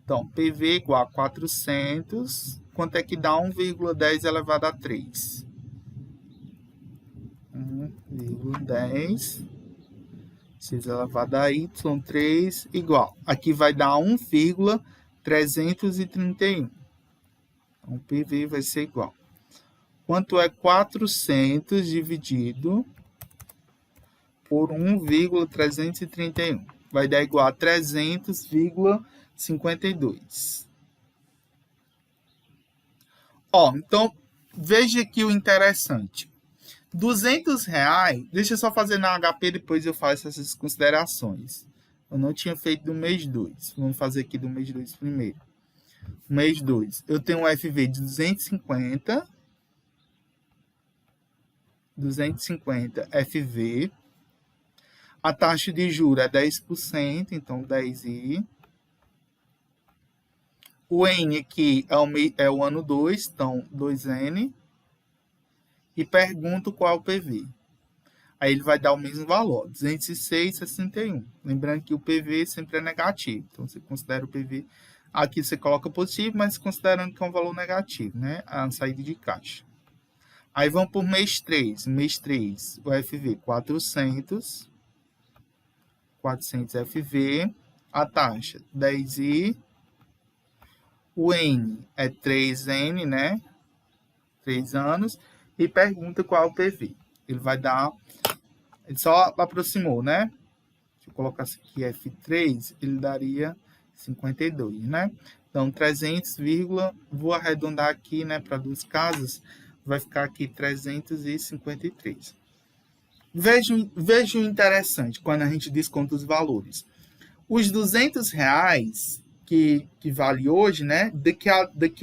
Então, PV igual a 400. Quanto é que dá 1,10 elevado a 3? 1,10 6 elevado a y3 igual. Aqui vai dar 1,331. Então, o PV vai ser igual. Quanto é 400 dividido por 1,331? Vai dar igual a 300,52. Ó, então, veja aqui o interessante. R$200, deixa eu só fazer na HP, depois eu faço essas considerações. Eu não tinha feito do mês 2. Vamos fazer aqui do mês 2 primeiro. Mês 2, eu tenho um FV de 250 FV. A taxa de juros é 10%, então 10i. O N aqui é o ano 2, então 2N. E pergunto qual é o PV. Aí ele vai dar o mesmo valor, 206,61. Lembrando que o PV sempre é negativo. Então, você considera o PV... Aqui você coloca positivo, mas considerando que é um valor negativo, né? A saída de caixa. Aí vamos para o mês 3. Mês 3, o FV 400 FV. A taxa 10i. O N é 3N, né? 3 anos. E pergunta qual é o PV. Ele vai dar... Ele só aproximou, né? Deixa eu colocar isso aqui, F3, ele daria 52, né? Então, 300, vou arredondar aqui, né, para 2 casas, vai ficar aqui 353. Veja o interessante quando a gente desconta os valores. Os R$200 que vale hoje, né, daqui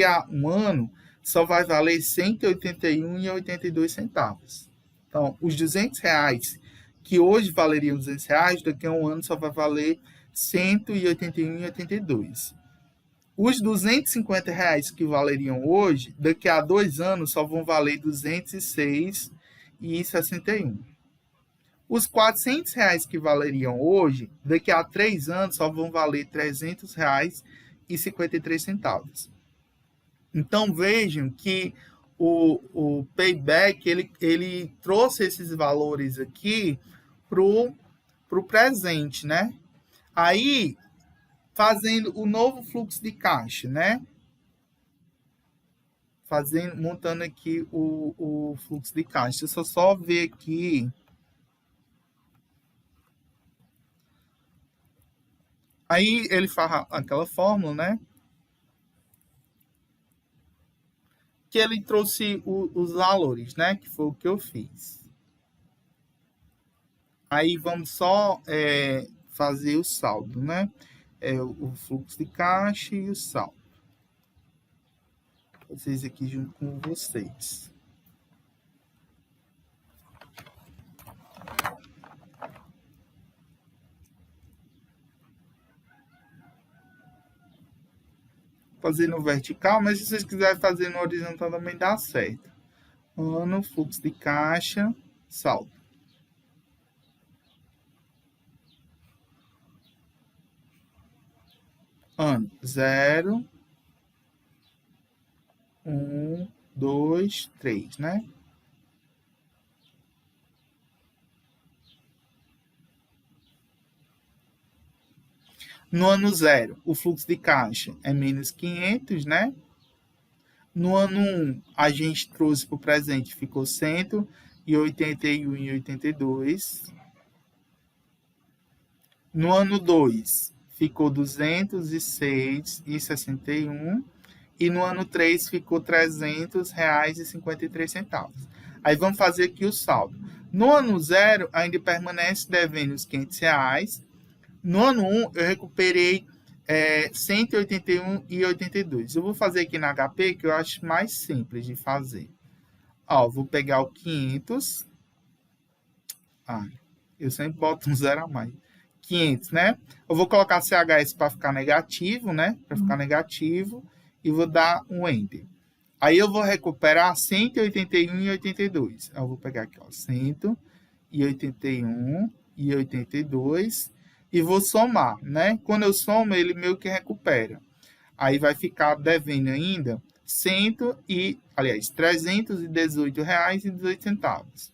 a um ano, só vai valer R$ 181,82. Então, os R$200 que hoje valeriam R$200, daqui a um ano só vai valer R$ 181,82. Os R$250 que valeriam hoje, daqui a 2 anos só vão valer R$ 206,61. Os R$400 que valeriam hoje, daqui a 3 anos só vão valer R$ 300,53. Então, vejam que o payback, ele trouxe esses valores aqui para o presente, né? Aí, fazendo o novo fluxo de caixa, né? Montando aqui o fluxo de caixa. Deixa eu só ver aqui. Aí, ele faz aquela fórmula, né? Que ele trouxe os valores, né? Que foi o que eu fiz. Aí vamos só fazer o saldo, né? O fluxo de caixa e o saldo. Vocês aqui junto com vocês. Fazer no vertical, mas se vocês quiserem fazer no horizontal também dá certo. Ano, fluxo de caixa, saldo. Ano 0, 1, 2, 3, né? No ano 0, o fluxo de caixa é menos 500, né? No ano 1, a gente trouxe para o presente, ficou 181,82. No ano 2, ficou 206,61. E no ano 3 ficou R$ 300,53. Aí vamos fazer aqui o saldo. No ano 0, ainda permanece devendo os R$ 500. No ano 1, eu recuperei 181,82. Eu vou fazer aqui na HP, que eu acho mais simples de fazer. Ó, vou pegar o 500. Eu sempre boto um 0 a mais. 500, né? Eu vou colocar CHS para ficar negativo, né? Para ficar negativo. E vou dar um Enter. Aí eu vou recuperar 181,82. Eu vou pegar aqui, ó, 181,82 e vou somar, né? Quando eu somo, ele meio que recupera. Aí vai ficar devendo ainda R$ 318,18.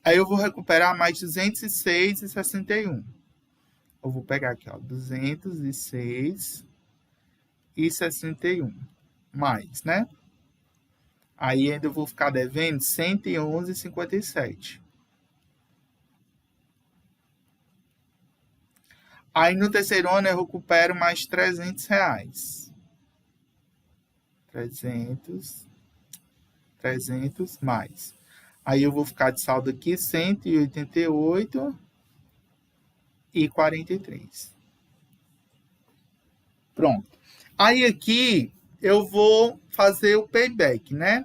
Aí eu vou recuperar mais 206,61. Eu vou pegar aqui, ó, 206,61 mais, né? Aí ainda eu vou ficar devendo 111,57. Aí no terceiro ano eu recupero mais R$ 300. 300 mais. Aí eu vou ficar de saldo aqui 188,43. Pronto. Aí aqui eu vou fazer o payback, né?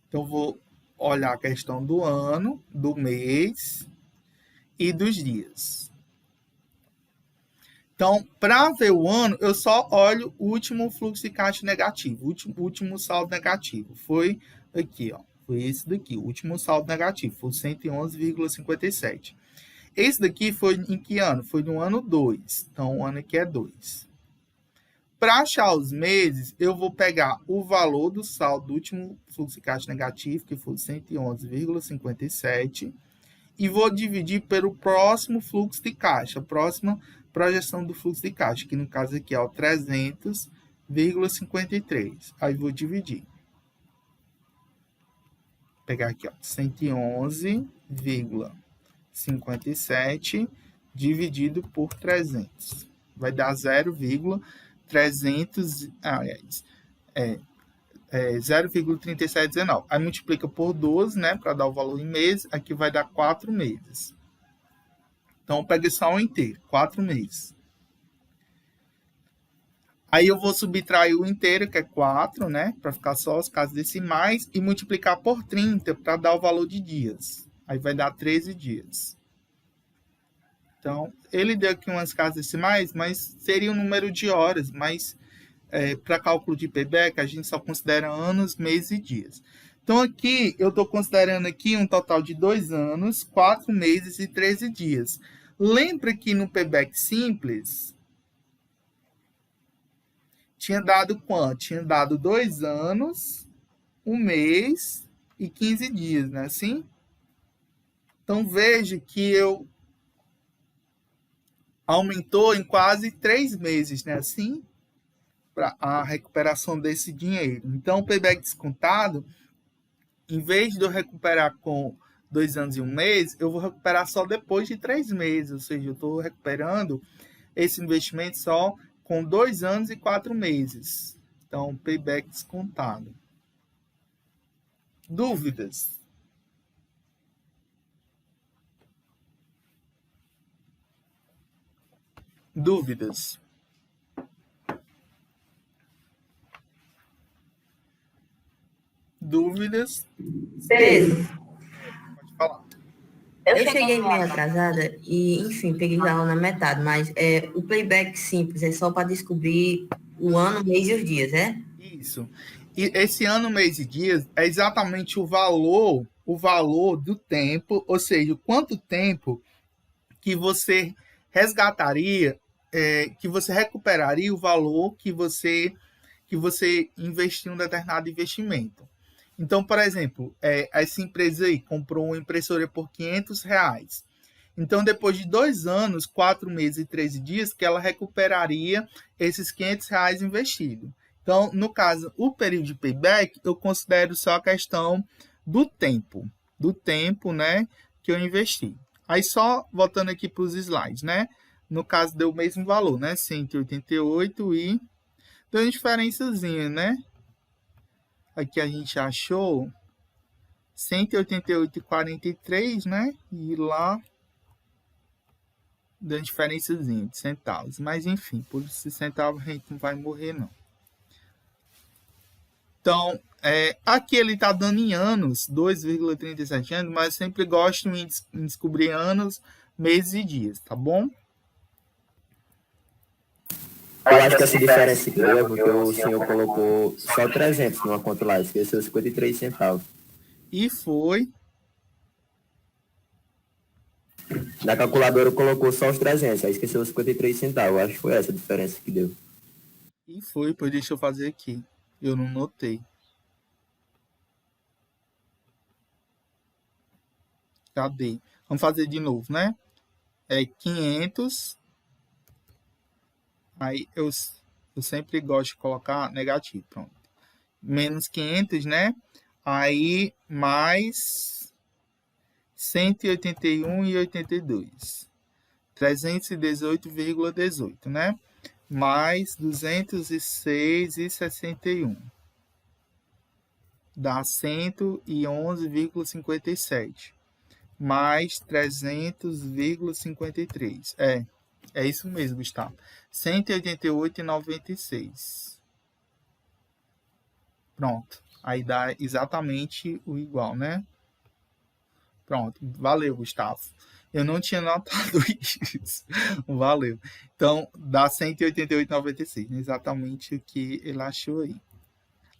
Então, vou olhar a questão do ano, do mês e dos dias. Então, para ver o ano, eu só olho o último fluxo de caixa negativo, o último saldo negativo. Foi aqui, ó. Foi esse daqui, o último saldo negativo, foi 111,57. Esse daqui foi em que ano? Foi no ano 2. Então, o ano aqui é 2. Para achar os meses, eu vou pegar o valor do saldo do último fluxo de caixa negativo, que foi 111,57, e vou dividir pelo próximo fluxo de caixa, a próxima projeção do fluxo de caixa, que no caso aqui é o 300,53. Aí vou dividir. Vou pegar aqui, ó, 111,57 dividido por 300. Vai dar 0,3719. Aí multiplica por 12, né, para dar o valor em meses. Aqui vai dar 4 meses. Então, pega só um inteiro, 4 meses. Aí eu vou subtrair o inteiro, que é 4, né, para ficar só os casos decimais, e multiplicar por 30 para dar o valor de dias. Aí vai dar 13 dias. Então, ele deu aqui umas casas decimais, mas seria o número de horas, mas para cálculo de payback, a gente só considera anos, meses e dias. Então, aqui, eu estou considerando aqui um total de 2 anos, 4 meses e 13 dias. Lembra que no payback simples, tinha dado quanto? Tinha dado 2 anos, 1 mês e 15 dias, não é assim? Então, veja que eu aumentou em quase 3 meses, né? Assim, para a recuperação desse dinheiro. Então, o payback descontado, em vez de eu recuperar com 2 anos e 1 mês, eu vou recuperar só depois de 3 meses. Ou seja, eu estou recuperando esse investimento só com 2 anos e 4 meses. Então, payback descontado. Dúvidas? Dúvidas? Dúvidas? Pedro, Pode falar. eu cheguei meio atrasada e, enfim, peguei já aula na metade, mas o playback simples é só para descobrir o ano, mês e os dias, é? Isso. E esse ano, mês e dias é exatamente o valor do tempo, ou seja, quanto tempo que você resgataria, que você recuperaria o valor que você investiu em um determinado investimento. Então, por exemplo, essa empresa aí comprou uma impressora por R$ 500. Então, depois de 2 anos, 4 meses e 13 dias, que ela recuperaria esses R$ 500 investidos. Então, no caso, o período de payback, eu considero só a questão do tempo, né, que eu investi. Aí, só voltando aqui para os slides, né? No caso, deu o mesmo valor, né? 188 e Tem uma diferençazinha, né? Aqui a gente achou 188,43, né? E lá deu uma diferençazinha de centavos. Mas enfim, por esses centavos a gente não vai morrer, não. Então, aqui ele está dando em anos, 2,37 anos, mas eu sempre gosto em descobrir anos, meses e dias, tá bom? Eu acho que essa diferença aqui é porque o senhor colocou só 300 numa conta lá, esqueceu 53 centavos. E foi. Na calculadora colocou só os 300, aí esqueceu 53 centavos. Eu acho que foi essa a diferença que deu. E foi, pois deixa eu fazer aqui. Eu não notei. Cadê? Vamos fazer de novo, né? 500. Aí eu sempre gosto de colocar negativo, pronto. Menos 500, né? Aí mais 181,82. 318,18, né? Mais 206,61. Dá 111,57. Mais 300,53. É isso mesmo, Gustavo. 188,96. Pronto. Aí dá exatamente o igual, né? Pronto. Valeu, Gustavo. Eu não tinha notado isso. Valeu. Então, dá 188,96. Exatamente o que ele achou aí.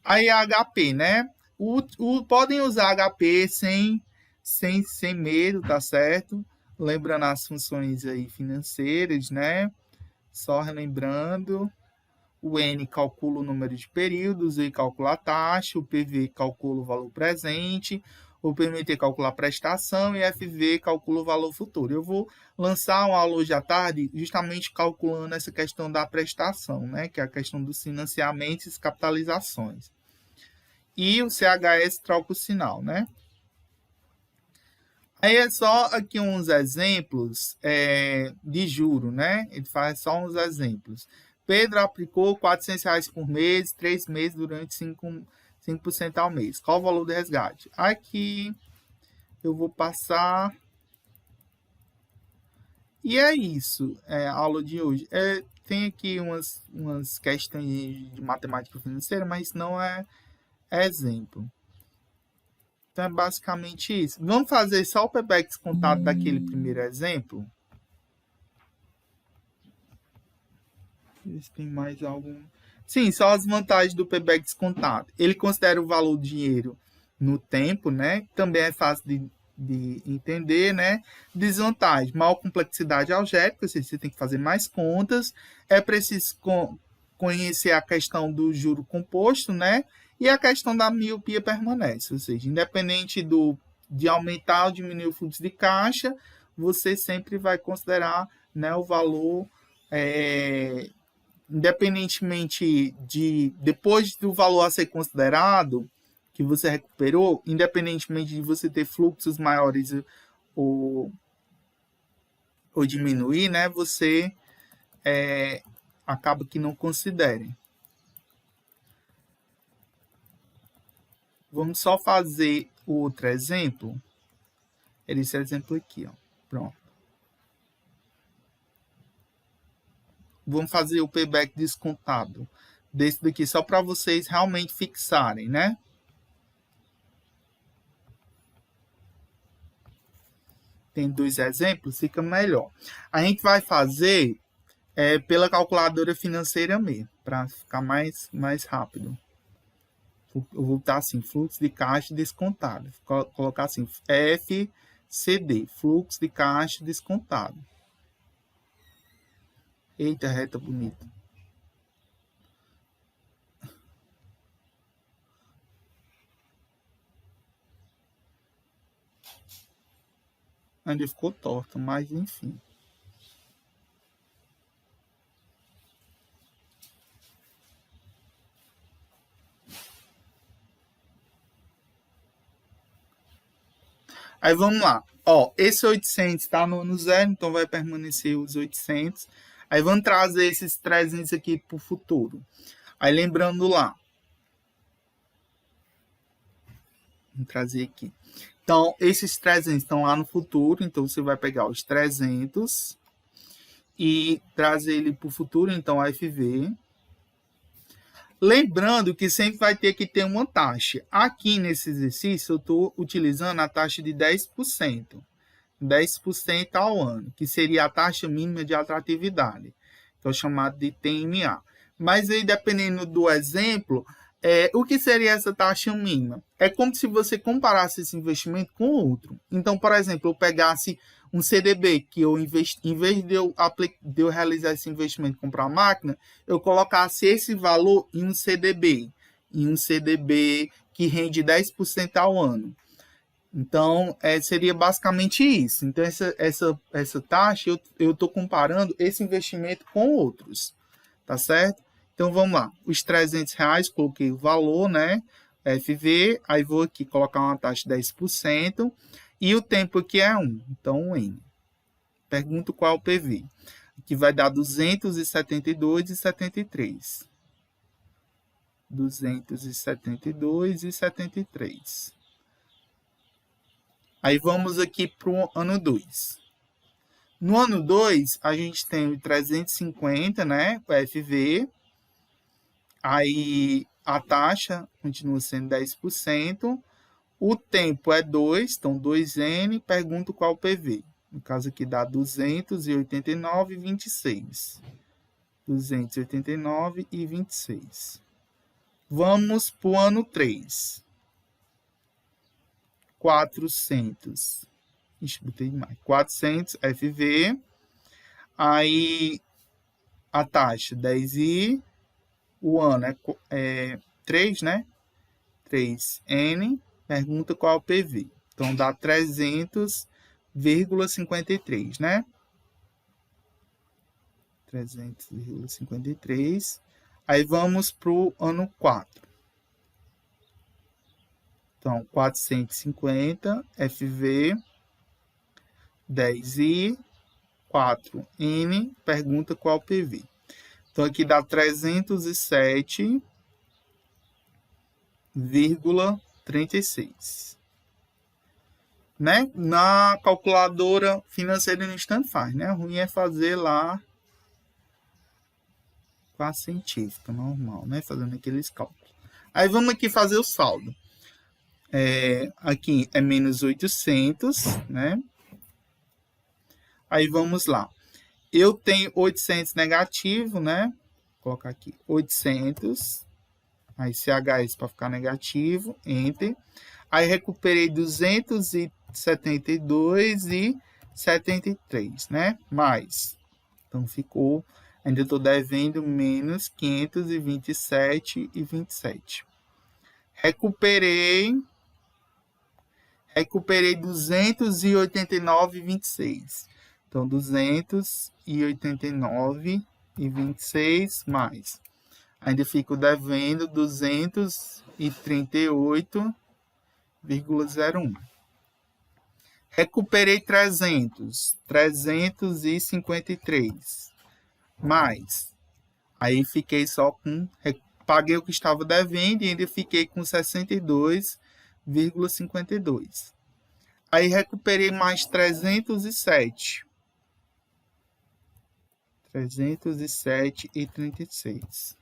Aí a HP, né? Podem usar HP sem medo, tá certo? Lembrando as funções aí financeiras, né? Só relembrando, o N calcula o número de períodos, o I calcula a taxa, o PV calcula o valor presente, o PMT calcula a prestação e FV calcula o valor futuro. Eu vou lançar uma aula hoje à tarde justamente calculando essa questão da prestação, né? Que é a questão dos financiamentos e capitalizações. E o CHS troca o sinal, né? Aí é só aqui uns exemplos de juro, né? Ele faz só uns exemplos. Pedro aplicou R$400 por mês, 3 meses durante 5% ao mês. Qual o valor do resgate? Aqui eu vou passar. E é isso, a aula de hoje. Tem aqui umas questões de matemática financeira, mas não é exemplo. Então é basicamente isso. Vamos fazer só o payback descontado daquele primeiro exemplo. Tem mais algum? Sim, só as vantagens do payback descontado. Ele considera o valor do dinheiro no tempo, né? Também é fácil de entender, né? Desvantagem, maior complexidade algébrica, ou seja, você tem que fazer mais contas. É preciso conhecer a questão do juro composto, né? E a questão da miopia permanece, ou seja, independente de aumentar ou diminuir o fluxo de caixa, você sempre vai considerar, né, o valor, independentemente depois do valor a ser considerado, que você recuperou, independentemente de você ter fluxos maiores ou diminuir, né, você acaba que não considere. Vamos só fazer o outro exemplo. Esse exemplo aqui, ó. Pronto. Vamos fazer o payback descontado desse daqui, só para vocês realmente fixarem, né? Tem 2 exemplos, fica melhor. A gente vai fazer pela calculadora financeira mesmo, para ficar mais rápido. Eu vou botar assim, fluxo de caixa descontado. Colocar assim, FCD, fluxo de caixa descontado. Eita, reta bonita. Ainda ficou torta, mas enfim. Aí vamos lá. Ó, esse 800 está no zero, então vai permanecer os 800. Aí vamos trazer esses 300 aqui para o futuro. Aí lembrando lá, vou trazer aqui. Então, esses 300 estão lá no futuro, então você vai pegar os 300 e trazer ele para o futuro, então FV. Lembrando que sempre vai ter que ter uma taxa. Aqui nesse exercício, eu estou utilizando a taxa de 10%. 10% ao ano, que seria a taxa mínima de atratividade, que é o chamado de TMA. Mas aí, dependendo do exemplo, o que seria essa taxa mínima? É como se você comparasse esse investimento com outro. Então, por exemplo, eu pegasse um CDB, que eu em vez de eu realizar esse investimento e comprar uma máquina, eu colocasse esse valor em um CDB, que rende 10% ao ano. Então, seria basicamente isso. Então, essa taxa, eu estou comparando esse investimento com outros, tá certo? Então, vamos lá. Os R$300, coloquei o valor, né? FV, aí vou aqui colocar uma taxa de 10%, e o tempo aqui é 1, então 1 N. Pergunto qual é o PV. Aqui vai dar 272,73. 272,73. Aí vamos aqui para o ano 2. No ano 2, a gente tem o 350, né? O FV. Aí a taxa continua sendo 10%. O tempo é 2, então 2N. Pergunto qual o PV. No caso aqui dá 289,26. 289,26. Vamos para o ano 3. 400. Ixi, botei demais. 400 FV. Aí a taxa 10I. O ano é 3, né? 3N. Pergunta qual é o PV. Então dá 300,53, né? 300,53. Aí vamos para o ano 4. Então, 450 FV, 10I, 4N, pergunta qual o PV. Então, aqui dá 307,36. Né? Na calculadora financeira no instante faz, né? O ruim é fazer lá com a científica, normal, né? Fazendo aqueles cálculos. Aí vamos aqui fazer o saldo. Aqui é menos 800, né? Aí vamos lá. Eu tenho 800 negativo, né? Vou colocar aqui 800. Aí CHS para ficar negativo, Enter. Aí recuperei 272,73, né? Mais. Então ficou, ainda estou devendo menos 527,27. Recuperei 289,26. Então, 289,26 mais. Ainda fico devendo 238,01. Recuperei 353 mais. Aí fiquei só com... Paguei o que estava devendo e ainda fiquei com 62,52. Aí recuperei mais 307. 307,36.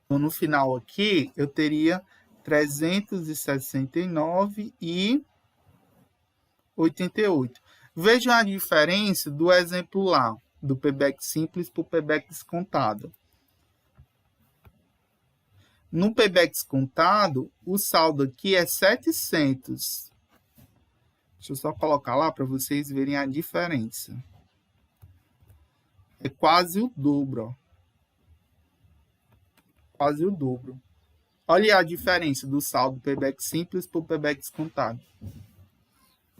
Então, no final aqui, eu teria 369,88. Vejam a diferença do exemplo lá, do payback simples para o payback descontado. No payback descontado, o saldo aqui é 700. Deixa eu só colocar lá para vocês verem a diferença. É quase o dobro, ó. Quase o dobro. Olha a diferença do saldo payback simples para o payback descontado.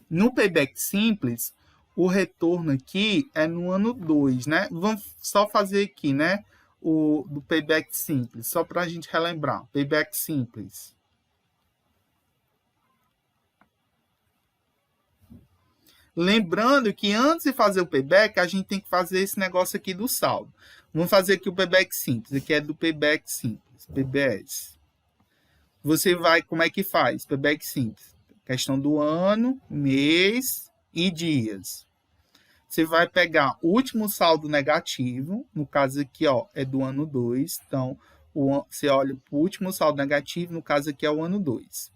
No payback simples, o retorno aqui é no ano 2, né? Vamos só fazer aqui, né? O do payback simples, só para a gente relembrar. Payback simples. Lembrando que antes de fazer o payback, a gente tem que fazer esse negócio aqui do saldo. Vamos fazer aqui o payback simples. Aqui é do payback simples, PBS. Você vai, como é que faz? Payback simples. Questão do ano, mês e dias. Você vai pegar o último saldo negativo, no caso aqui, ó, é do ano 2. Então, você olha para o último saldo negativo, no caso aqui é o ano 2.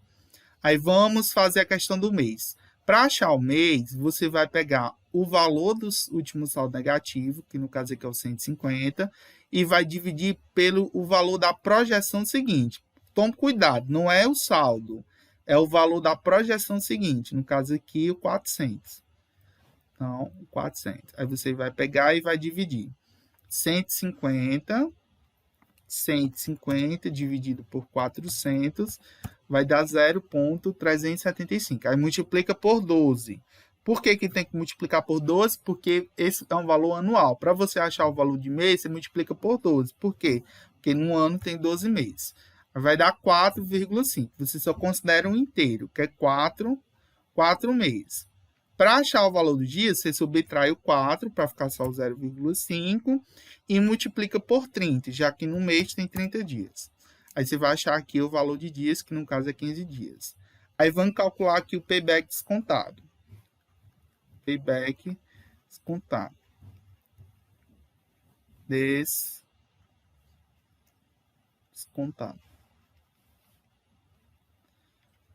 Aí vamos fazer a questão do mês. Para achar o mês, você vai pegar o valor do último saldo negativo, que no caso aqui é o 150, e vai dividir pelo o valor da projeção seguinte. Tome cuidado, não é o saldo, é o valor da projeção seguinte, no caso aqui o 400. Então, 400. Aí você vai pegar e vai dividir 150 dividido por 400 vai dar 0,375. Aí multiplica por 12. Por que tem que multiplicar por 12? Porque esse é um valor anual. Para você achar o valor de mês, você multiplica por 12. Por quê? Porque no ano tem 12 meses. Vai dar 4,5. Você só considera um inteiro, que é 4 meses. Para achar o valor do dia, você subtrai o 4 para ficar só o 0,5 e multiplica por 30, já que no mês tem 30 dias. Aí você vai achar aqui o valor de dias, que no caso é 15 dias. Aí vamos calcular aqui o payback descontado. Payback descontado. Descontado.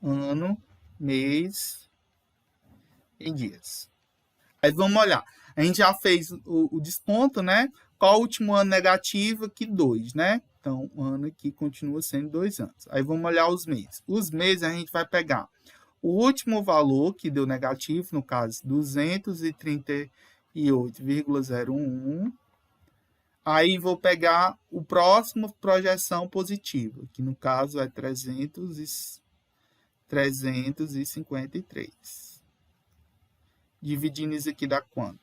Ano, mês em dias. Aí vamos olhar. A gente já fez o desconto, né? Qual o último ano negativo? Aqui 2, né? Então, o ano aqui continua sendo 2 anos. Aí vamos olhar os meses. Os meses a gente vai pegar o último valor que deu negativo, no caso 238,01. Aí vou pegar o próximo projeção positiva, que no caso é 353. Dividindo isso aqui dá quanto?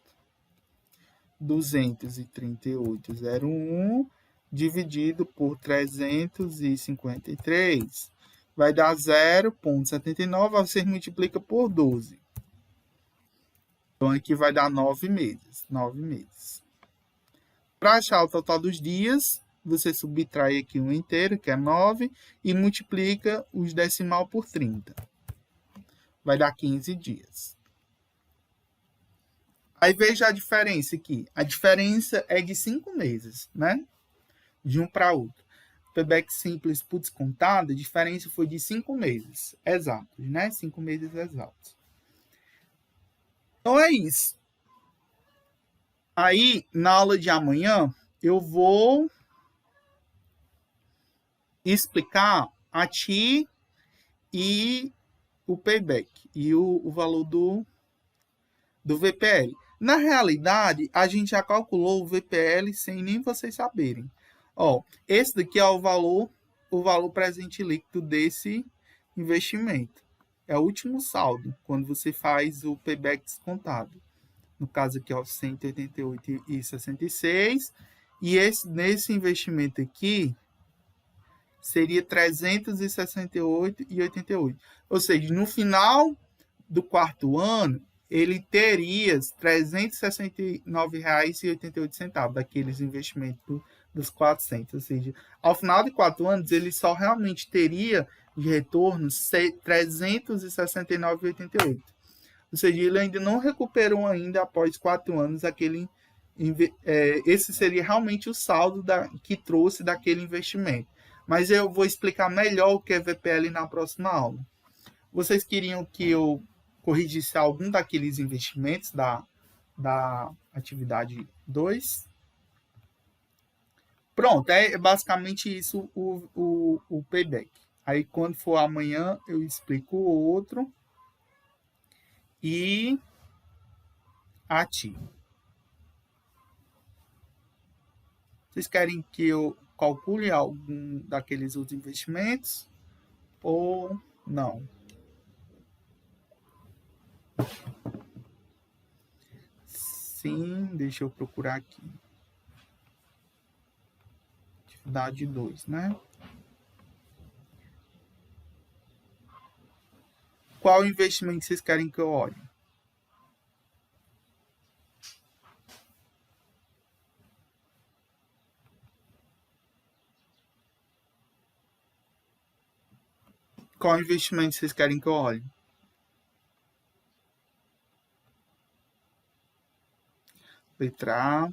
238,01 dividido por 353 vai dar 0,79. Você multiplica por 12. Então, aqui vai dar 9 meses. 9 meses. Para achar o total dos dias, você subtrai aqui um inteiro, que é 9, e multiplica os decimal por 30. Vai dar 15 dias. Aí veja a diferença aqui. A diferença é de 5 meses, né? De um para outro. Payback simples por descontado, a diferença foi de 5 meses exatos, né? 5 meses exatos. Então é isso. Aí, na aula de amanhã, eu vou explicar a TI e o payback e o valor do VPL. Na realidade, a gente já calculou o VPL sem nem vocês saberem. Ó, esse daqui é o valor presente líquido desse investimento. É o último saldo, quando você faz o payback descontado. No caso aqui, ó, 188,66. E nesse investimento aqui, seria 368,88. Ou seja, no final do quarto ano, ele teria R$ 369,88 daqueles investimentos dos 400. Ou seja, ao final de 4 anos, ele só realmente teria de retorno R$ 369,88. Ou seja, ele ainda não recuperou ainda após 4 anos aquele. Esse seria realmente o saldo que trouxe daquele investimento. Mas eu vou explicar melhor o que é VPL na próxima aula. Vocês queriam que eu corrigisse algum daqueles investimentos da atividade 2? Pronto, é basicamente isso o payback. Aí, quando for amanhã, eu explico o outro. E a TI. Vocês querem que eu calcule algum daqueles outros investimentos ou não? Sim, deixa eu procurar aqui. Atividade 2, né? Qual investimento vocês querem que eu olhe? Qual investimento vocês querem que eu olhe? Letra A.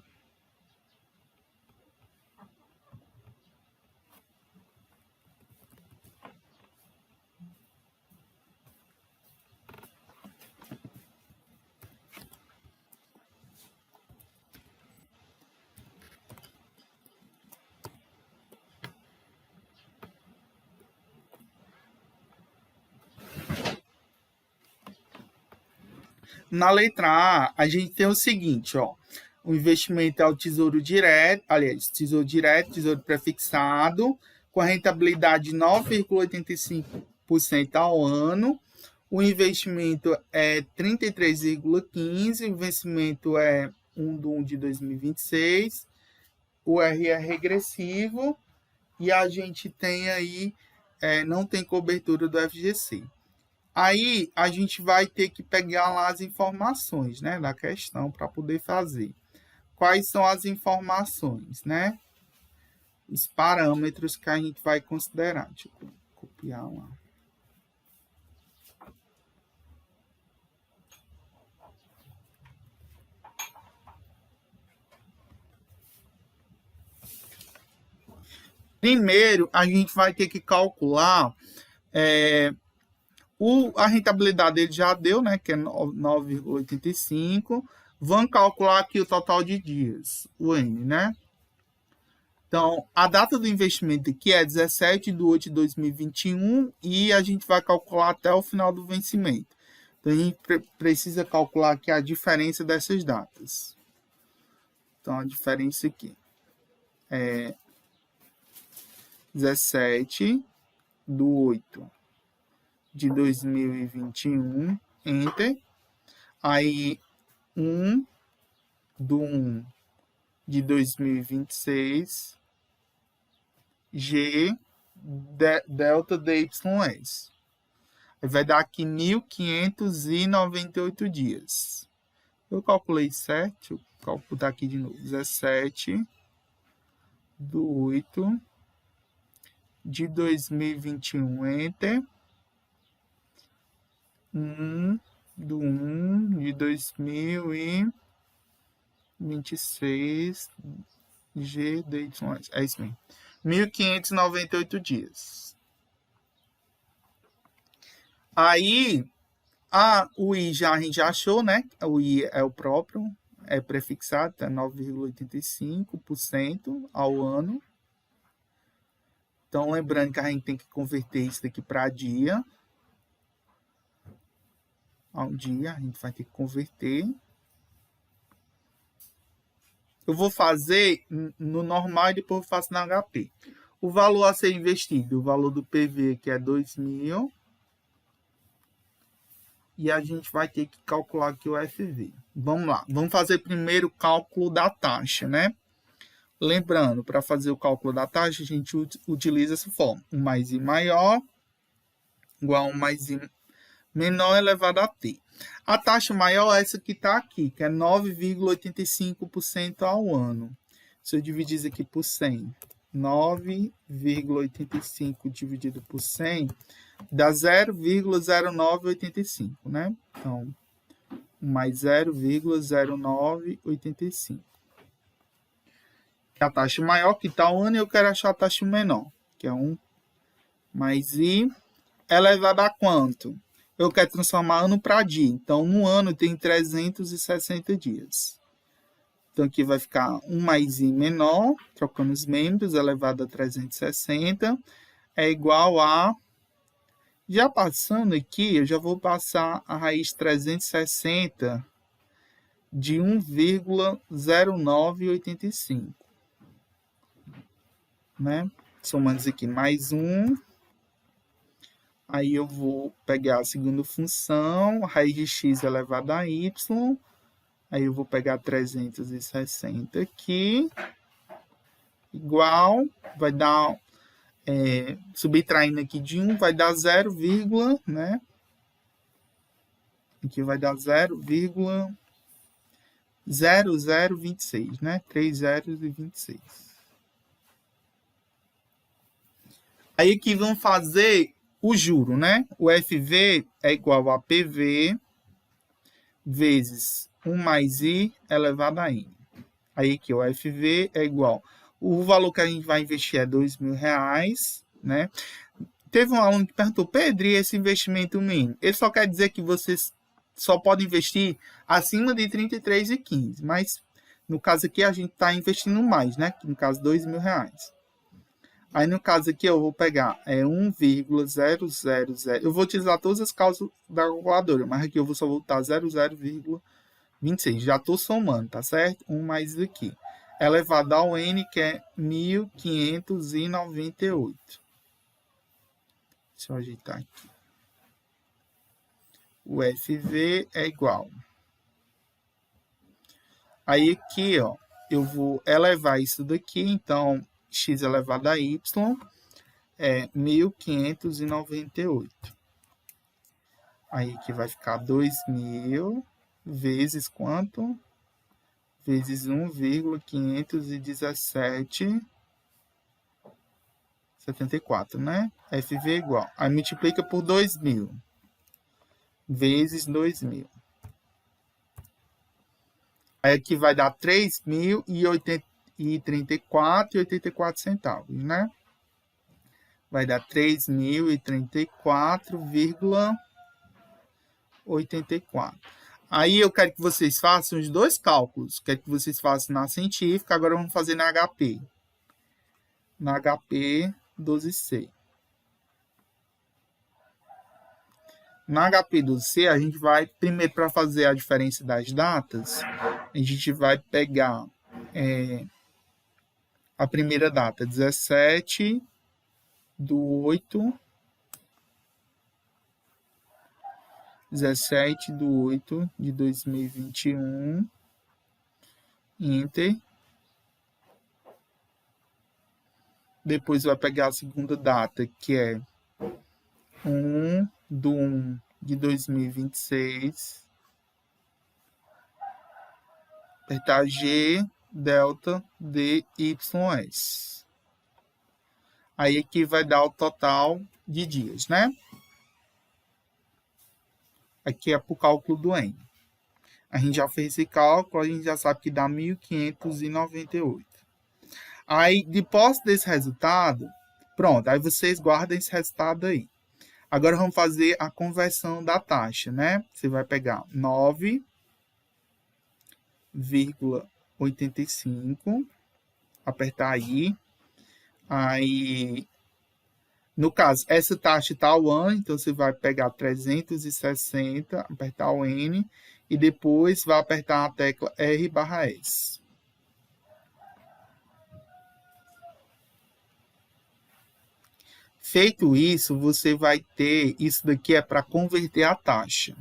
Na letra A gente tem o seguinte, ó. O investimento é o tesouro direto, aliás, tesouro direto, tesouro prefixado, com a rentabilidade de 9,85% ao ano. O investimento é 33,15%, o vencimento é 1 de 2026, o R é regressivo e a gente tem aí, não tem cobertura do FGC. Aí a gente vai ter que pegar lá as informações, né, da questão para poder fazer. Quais são as informações, né? Os parâmetros que a gente vai considerar. Deixa eu copiar lá. Primeiro, a gente vai ter que calcular a rentabilidade dele já deu, né? Que é 9,85. Vamos calcular aqui o total de dias, o N, né? Então, a data do investimento aqui é 17/8/2021 e a gente vai calcular até o final do vencimento. Então, a gente precisa calcular aqui a diferença dessas datas. Então, a diferença aqui é 17/8/2021, Enter. Aí, 1/1/2026, G, delta DYS. Vai dar aqui 1.598 dias. Eu calculei certo, vou botar aqui de novo. 17/8/2021, Enter. 1/1/2026, G, DY. É isso mesmo. 1.598 dias. Aí, o I a gente já achou, né? O I é o próprio, é prefixado, é 9,85% ao ano. Então, lembrando que a gente tem que converter isso daqui para dia. Ao dia, a gente vai ter que converter. Eu vou fazer no normal e depois eu faço na HP. O valor a ser investido, o valor do PV que é 2.000. E a gente vai ter que calcular aqui o FV. Vamos lá. Vamos fazer primeiro o cálculo da taxa, né? Lembrando, para fazer o cálculo da taxa, a gente utiliza essa forma. 1 mais I maior igual a 1 mais I menor elevado a T. A taxa maior é essa que está aqui, que é 9,85% ao ano. Se eu dividir isso aqui por 100, 9,85 dividido por 100 dá 0,0985, né? Então, mais 0,0985. A taxa maior que está ao ano, eu quero achar a taxa menor, que é 1 mais I elevado a quanto? Eu quero transformar ano para dia. Então, no ano tem 360 dias. Então, aqui vai ficar 1 mais I menor, trocando os membros, elevado a 360, é igual a... Já passando aqui, eu já vou passar a raiz 360 de 1,0985. Né? Somando isso aqui, mais 1... Aí eu vou pegar a segunda função, raiz de x elevado a y. Aí eu vou pegar 360 aqui. Igual, vai dar, subtraindo aqui de 1, vai dar 0, né? Aqui vai dar 0,0026, né? 3 zeros e 26. Aí aqui vamos fazer o juro, né? O FV é igual a PV vezes 1 mais I elevado a N. Aí aqui o FV é igual. O valor que a gente vai investir é R$2.000, né? Teve um aluno que perguntou, Pedro, e esse investimento mínimo? Ele só quer dizer que vocês só podem investir acima de 33,15, mas no caso aqui a gente está investindo mais, né? No caso, R$2.000. Aí no caso aqui eu vou pegar 1,000, eu vou utilizar todas as causas da calculadora, mas aqui eu só vou botar 00,26. Já estou somando, tá certo? 1 mais isso aqui. Elevado ao N, que é 1.598. Deixa eu ajeitar aqui. O FV é igual. Aí aqui, ó, eu vou elevar isso daqui, então x elevado a y é 1.598. Aí aqui vai ficar 2.000 vezes quanto? Vezes 1,517,74, né? FV é igual. Aí multiplica por 2.000 vezes 2.000. Aí aqui vai dar 3.034,84 centavos, né? Vai dar 3.034,84. Aí eu quero que vocês façam os dois cálculos. Quero que vocês façam na científica, agora vamos fazer na HP. Na HP 12C. Na HP 12C, a gente vai, primeiro para fazer a diferença das datas, a gente vai pegar a primeira data, 17/8 de 2021, Enter. Depois vai pegar a segunda data, que é 1/1 de 2026. Apertar G, delta, DYS. Aí aqui vai dar o total de dias, né? Aqui é para o cálculo do N. A gente já fez esse cálculo, a gente já sabe que dá 1.598. Aí, depois desse resultado, pronto, aí vocês guardam esse resultado aí. Agora vamos fazer a conversão da taxa, né? Você vai pegar 9,85, apertar aí. Aí, no caso, essa taxa está ao ano, então você vai pegar 360, apertar o N, e depois vai apertar a tecla R/S. Feito isso, você vai ter, isso daqui é para converter a taxa.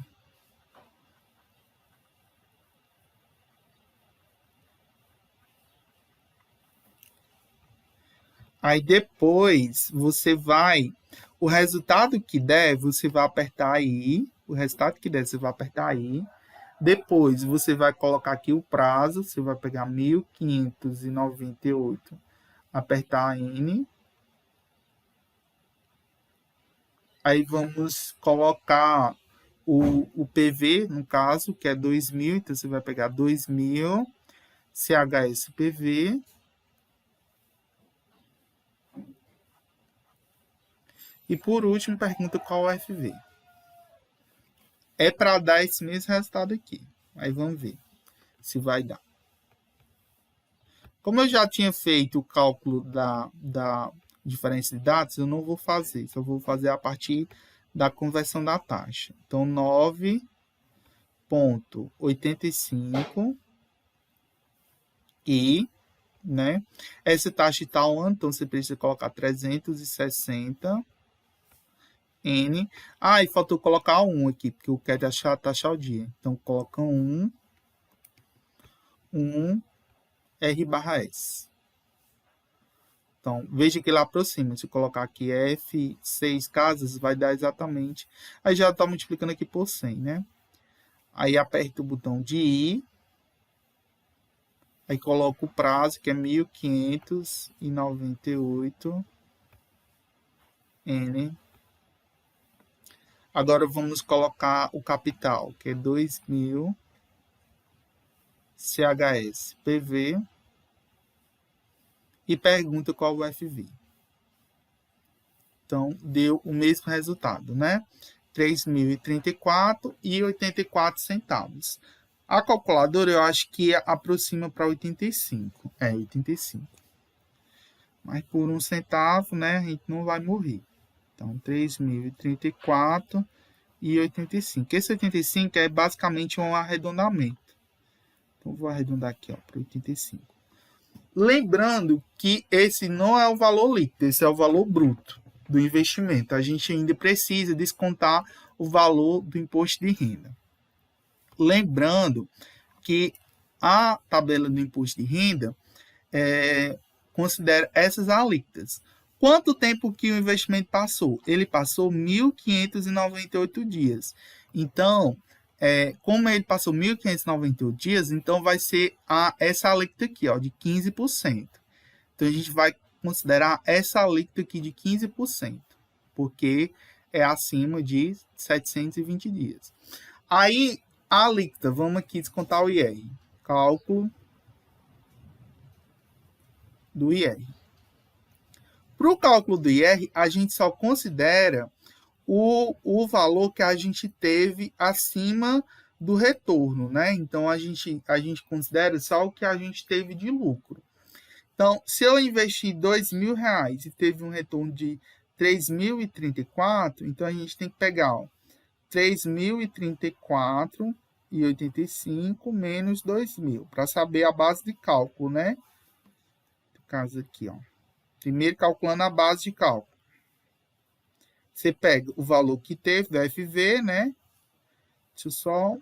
Aí depois você vai, o resultado que der, você vai apertar aí, o resultado que der, você vai apertar aí. Depois você vai colocar aqui o prazo, você vai pegar 1.598, apertar N. Aí vamos colocar o PV, no caso, que é 2.000, então você vai pegar 2.000, CHSPV. E por último, pergunta qual é o FV. É para dar esse mesmo resultado aqui. Aí vamos ver se vai dar. Como eu já tinha feito o cálculo da diferença de dados, eu não vou fazer. Só vou fazer a partir da conversão da taxa. Então, 9,85 e, né? Essa taxa está ao ano, então você precisa colocar 360 N. Ah, e faltou colocar 1 aqui, porque eu quero achar a taxa ao dia. Então, coloca 1 R/S. Então, veja que ele aproxima. Se eu colocar aqui F6 casas, vai dar exatamente. Aí já está multiplicando aqui por 100, né? Aí aperta o botão de I. Aí coloco o prazo, que é 1.598 N. Agora vamos colocar o capital, que é 2.000 CHS PV e pergunta qual o FV. Então, deu o mesmo resultado, né? R$ 3.034,84. A calculadora, eu acho que aproxima para 85. 85. Mas por 1 centavo, né, a gente não vai morrer. Então, R$ 3.034,85. Esse 85 é basicamente um arredondamento. Então, vou arredondar aqui para 85. Lembrando que esse não é o valor líquido, esse é o valor bruto do investimento. A gente ainda precisa descontar o valor do imposto de renda. Lembrando que a tabela do imposto de renda considera essas alíquotas. Quanto tempo que o investimento passou? Ele passou 1.598 dias. Então, como ele passou 1.598 dias, então vai ser essa alíquota aqui, ó, de 15%. Então, a gente vai considerar essa alíquota aqui de 15%, porque é acima de 720 dias. Aí, a alíquota, vamos aqui descontar o IR. Cálculo do IR. Para o cálculo do IR, a gente só considera o valor que a gente teve acima do retorno, né? Então, a gente considera só o que a gente teve de lucro. Então, se eu investir R$2.000 e teve um retorno de 3.034, então a gente tem que pegar 3.034,85 menos 2.000, para saber a base de cálculo, né? No caso aqui, ó. Primeiro calculando a base de cálculo. Você pega o valor que teve do FV, né? Deixa eu só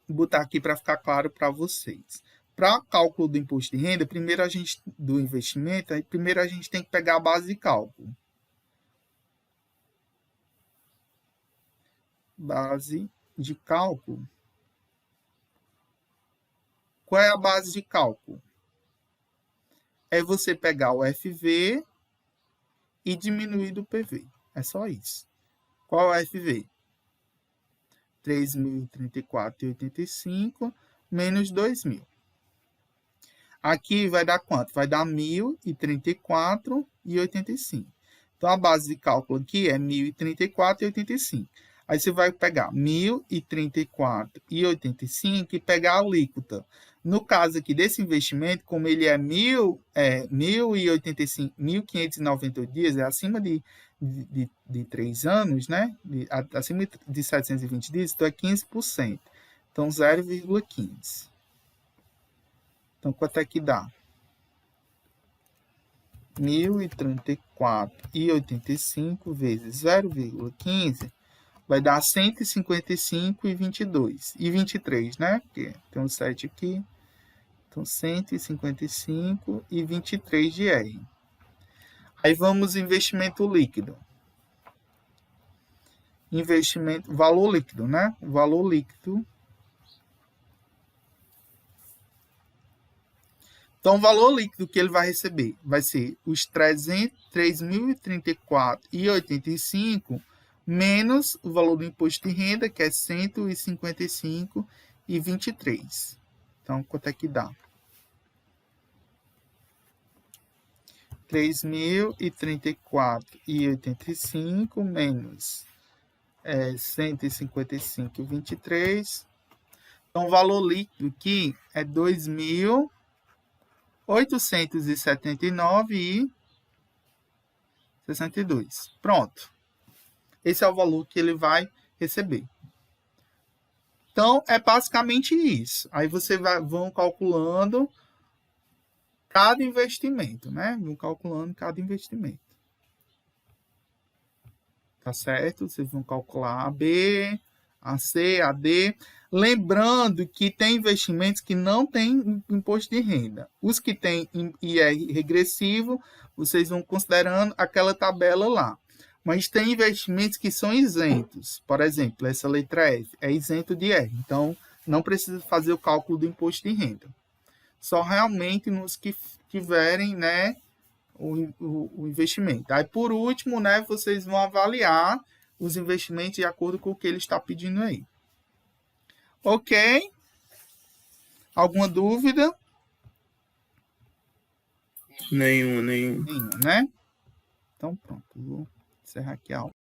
botar aqui para ficar claro para vocês. Para cálculo do imposto de renda, do investimento, primeiro a gente tem que pegar a base de cálculo. Base de cálculo. Qual é a base de cálculo? É você pegar o FV e diminuir do PV. É só isso. Qual é o FV? 3.034,85 menos 2.000. Aqui vai dar quanto? Vai dar 1.034,85. Então, a base de cálculo aqui é 1.034,85. Aí você vai pegar 1.034,85 e pegar a alíquota. No caso aqui desse investimento, como ele é 1.598 dias, é acima de 3 anos, né? Acima de 720 dias, então é 15%. Então, 0,15. Então, quanto é que dá? 1.034,85 vezes 0,15 vai dar 155,22. E 23, né? Porque tem um 7 aqui. Então, 155,23 de R. Aí vamos investimento líquido. Investimento, valor líquido, né? O valor líquido. Então, o valor líquido que ele vai receber vai ser os 3.034,85 menos o valor do imposto de renda, que é 155,23. Então, quanto é que dá? 3.034,85 menos 155,23. Então, o valor líquido aqui é 2.879,62. Pronto. Esse é o valor que ele vai receber. Então, é basicamente isso. Aí vão calculando cada investimento, né? Vão calculando cada investimento. Tá certo? Vocês vão calcular a B, a C, a D. Lembrando que tem investimentos que não têm imposto de renda. Os que têm IR regressivo, vocês vão considerando aquela tabela lá. Mas tem investimentos que são isentos. Por exemplo, essa letra F é isento de IR. Então, não precisa fazer o cálculo do imposto de renda. Só realmente nos que tiverem, né, o investimento. Aí, por último, né, vocês vão avaliar os investimentos de acordo com o que ele está pedindo aí. Ok? Alguma dúvida? Nenhum. Nenhuma, né? Então, pronto. Vou encerrar aqui a aula.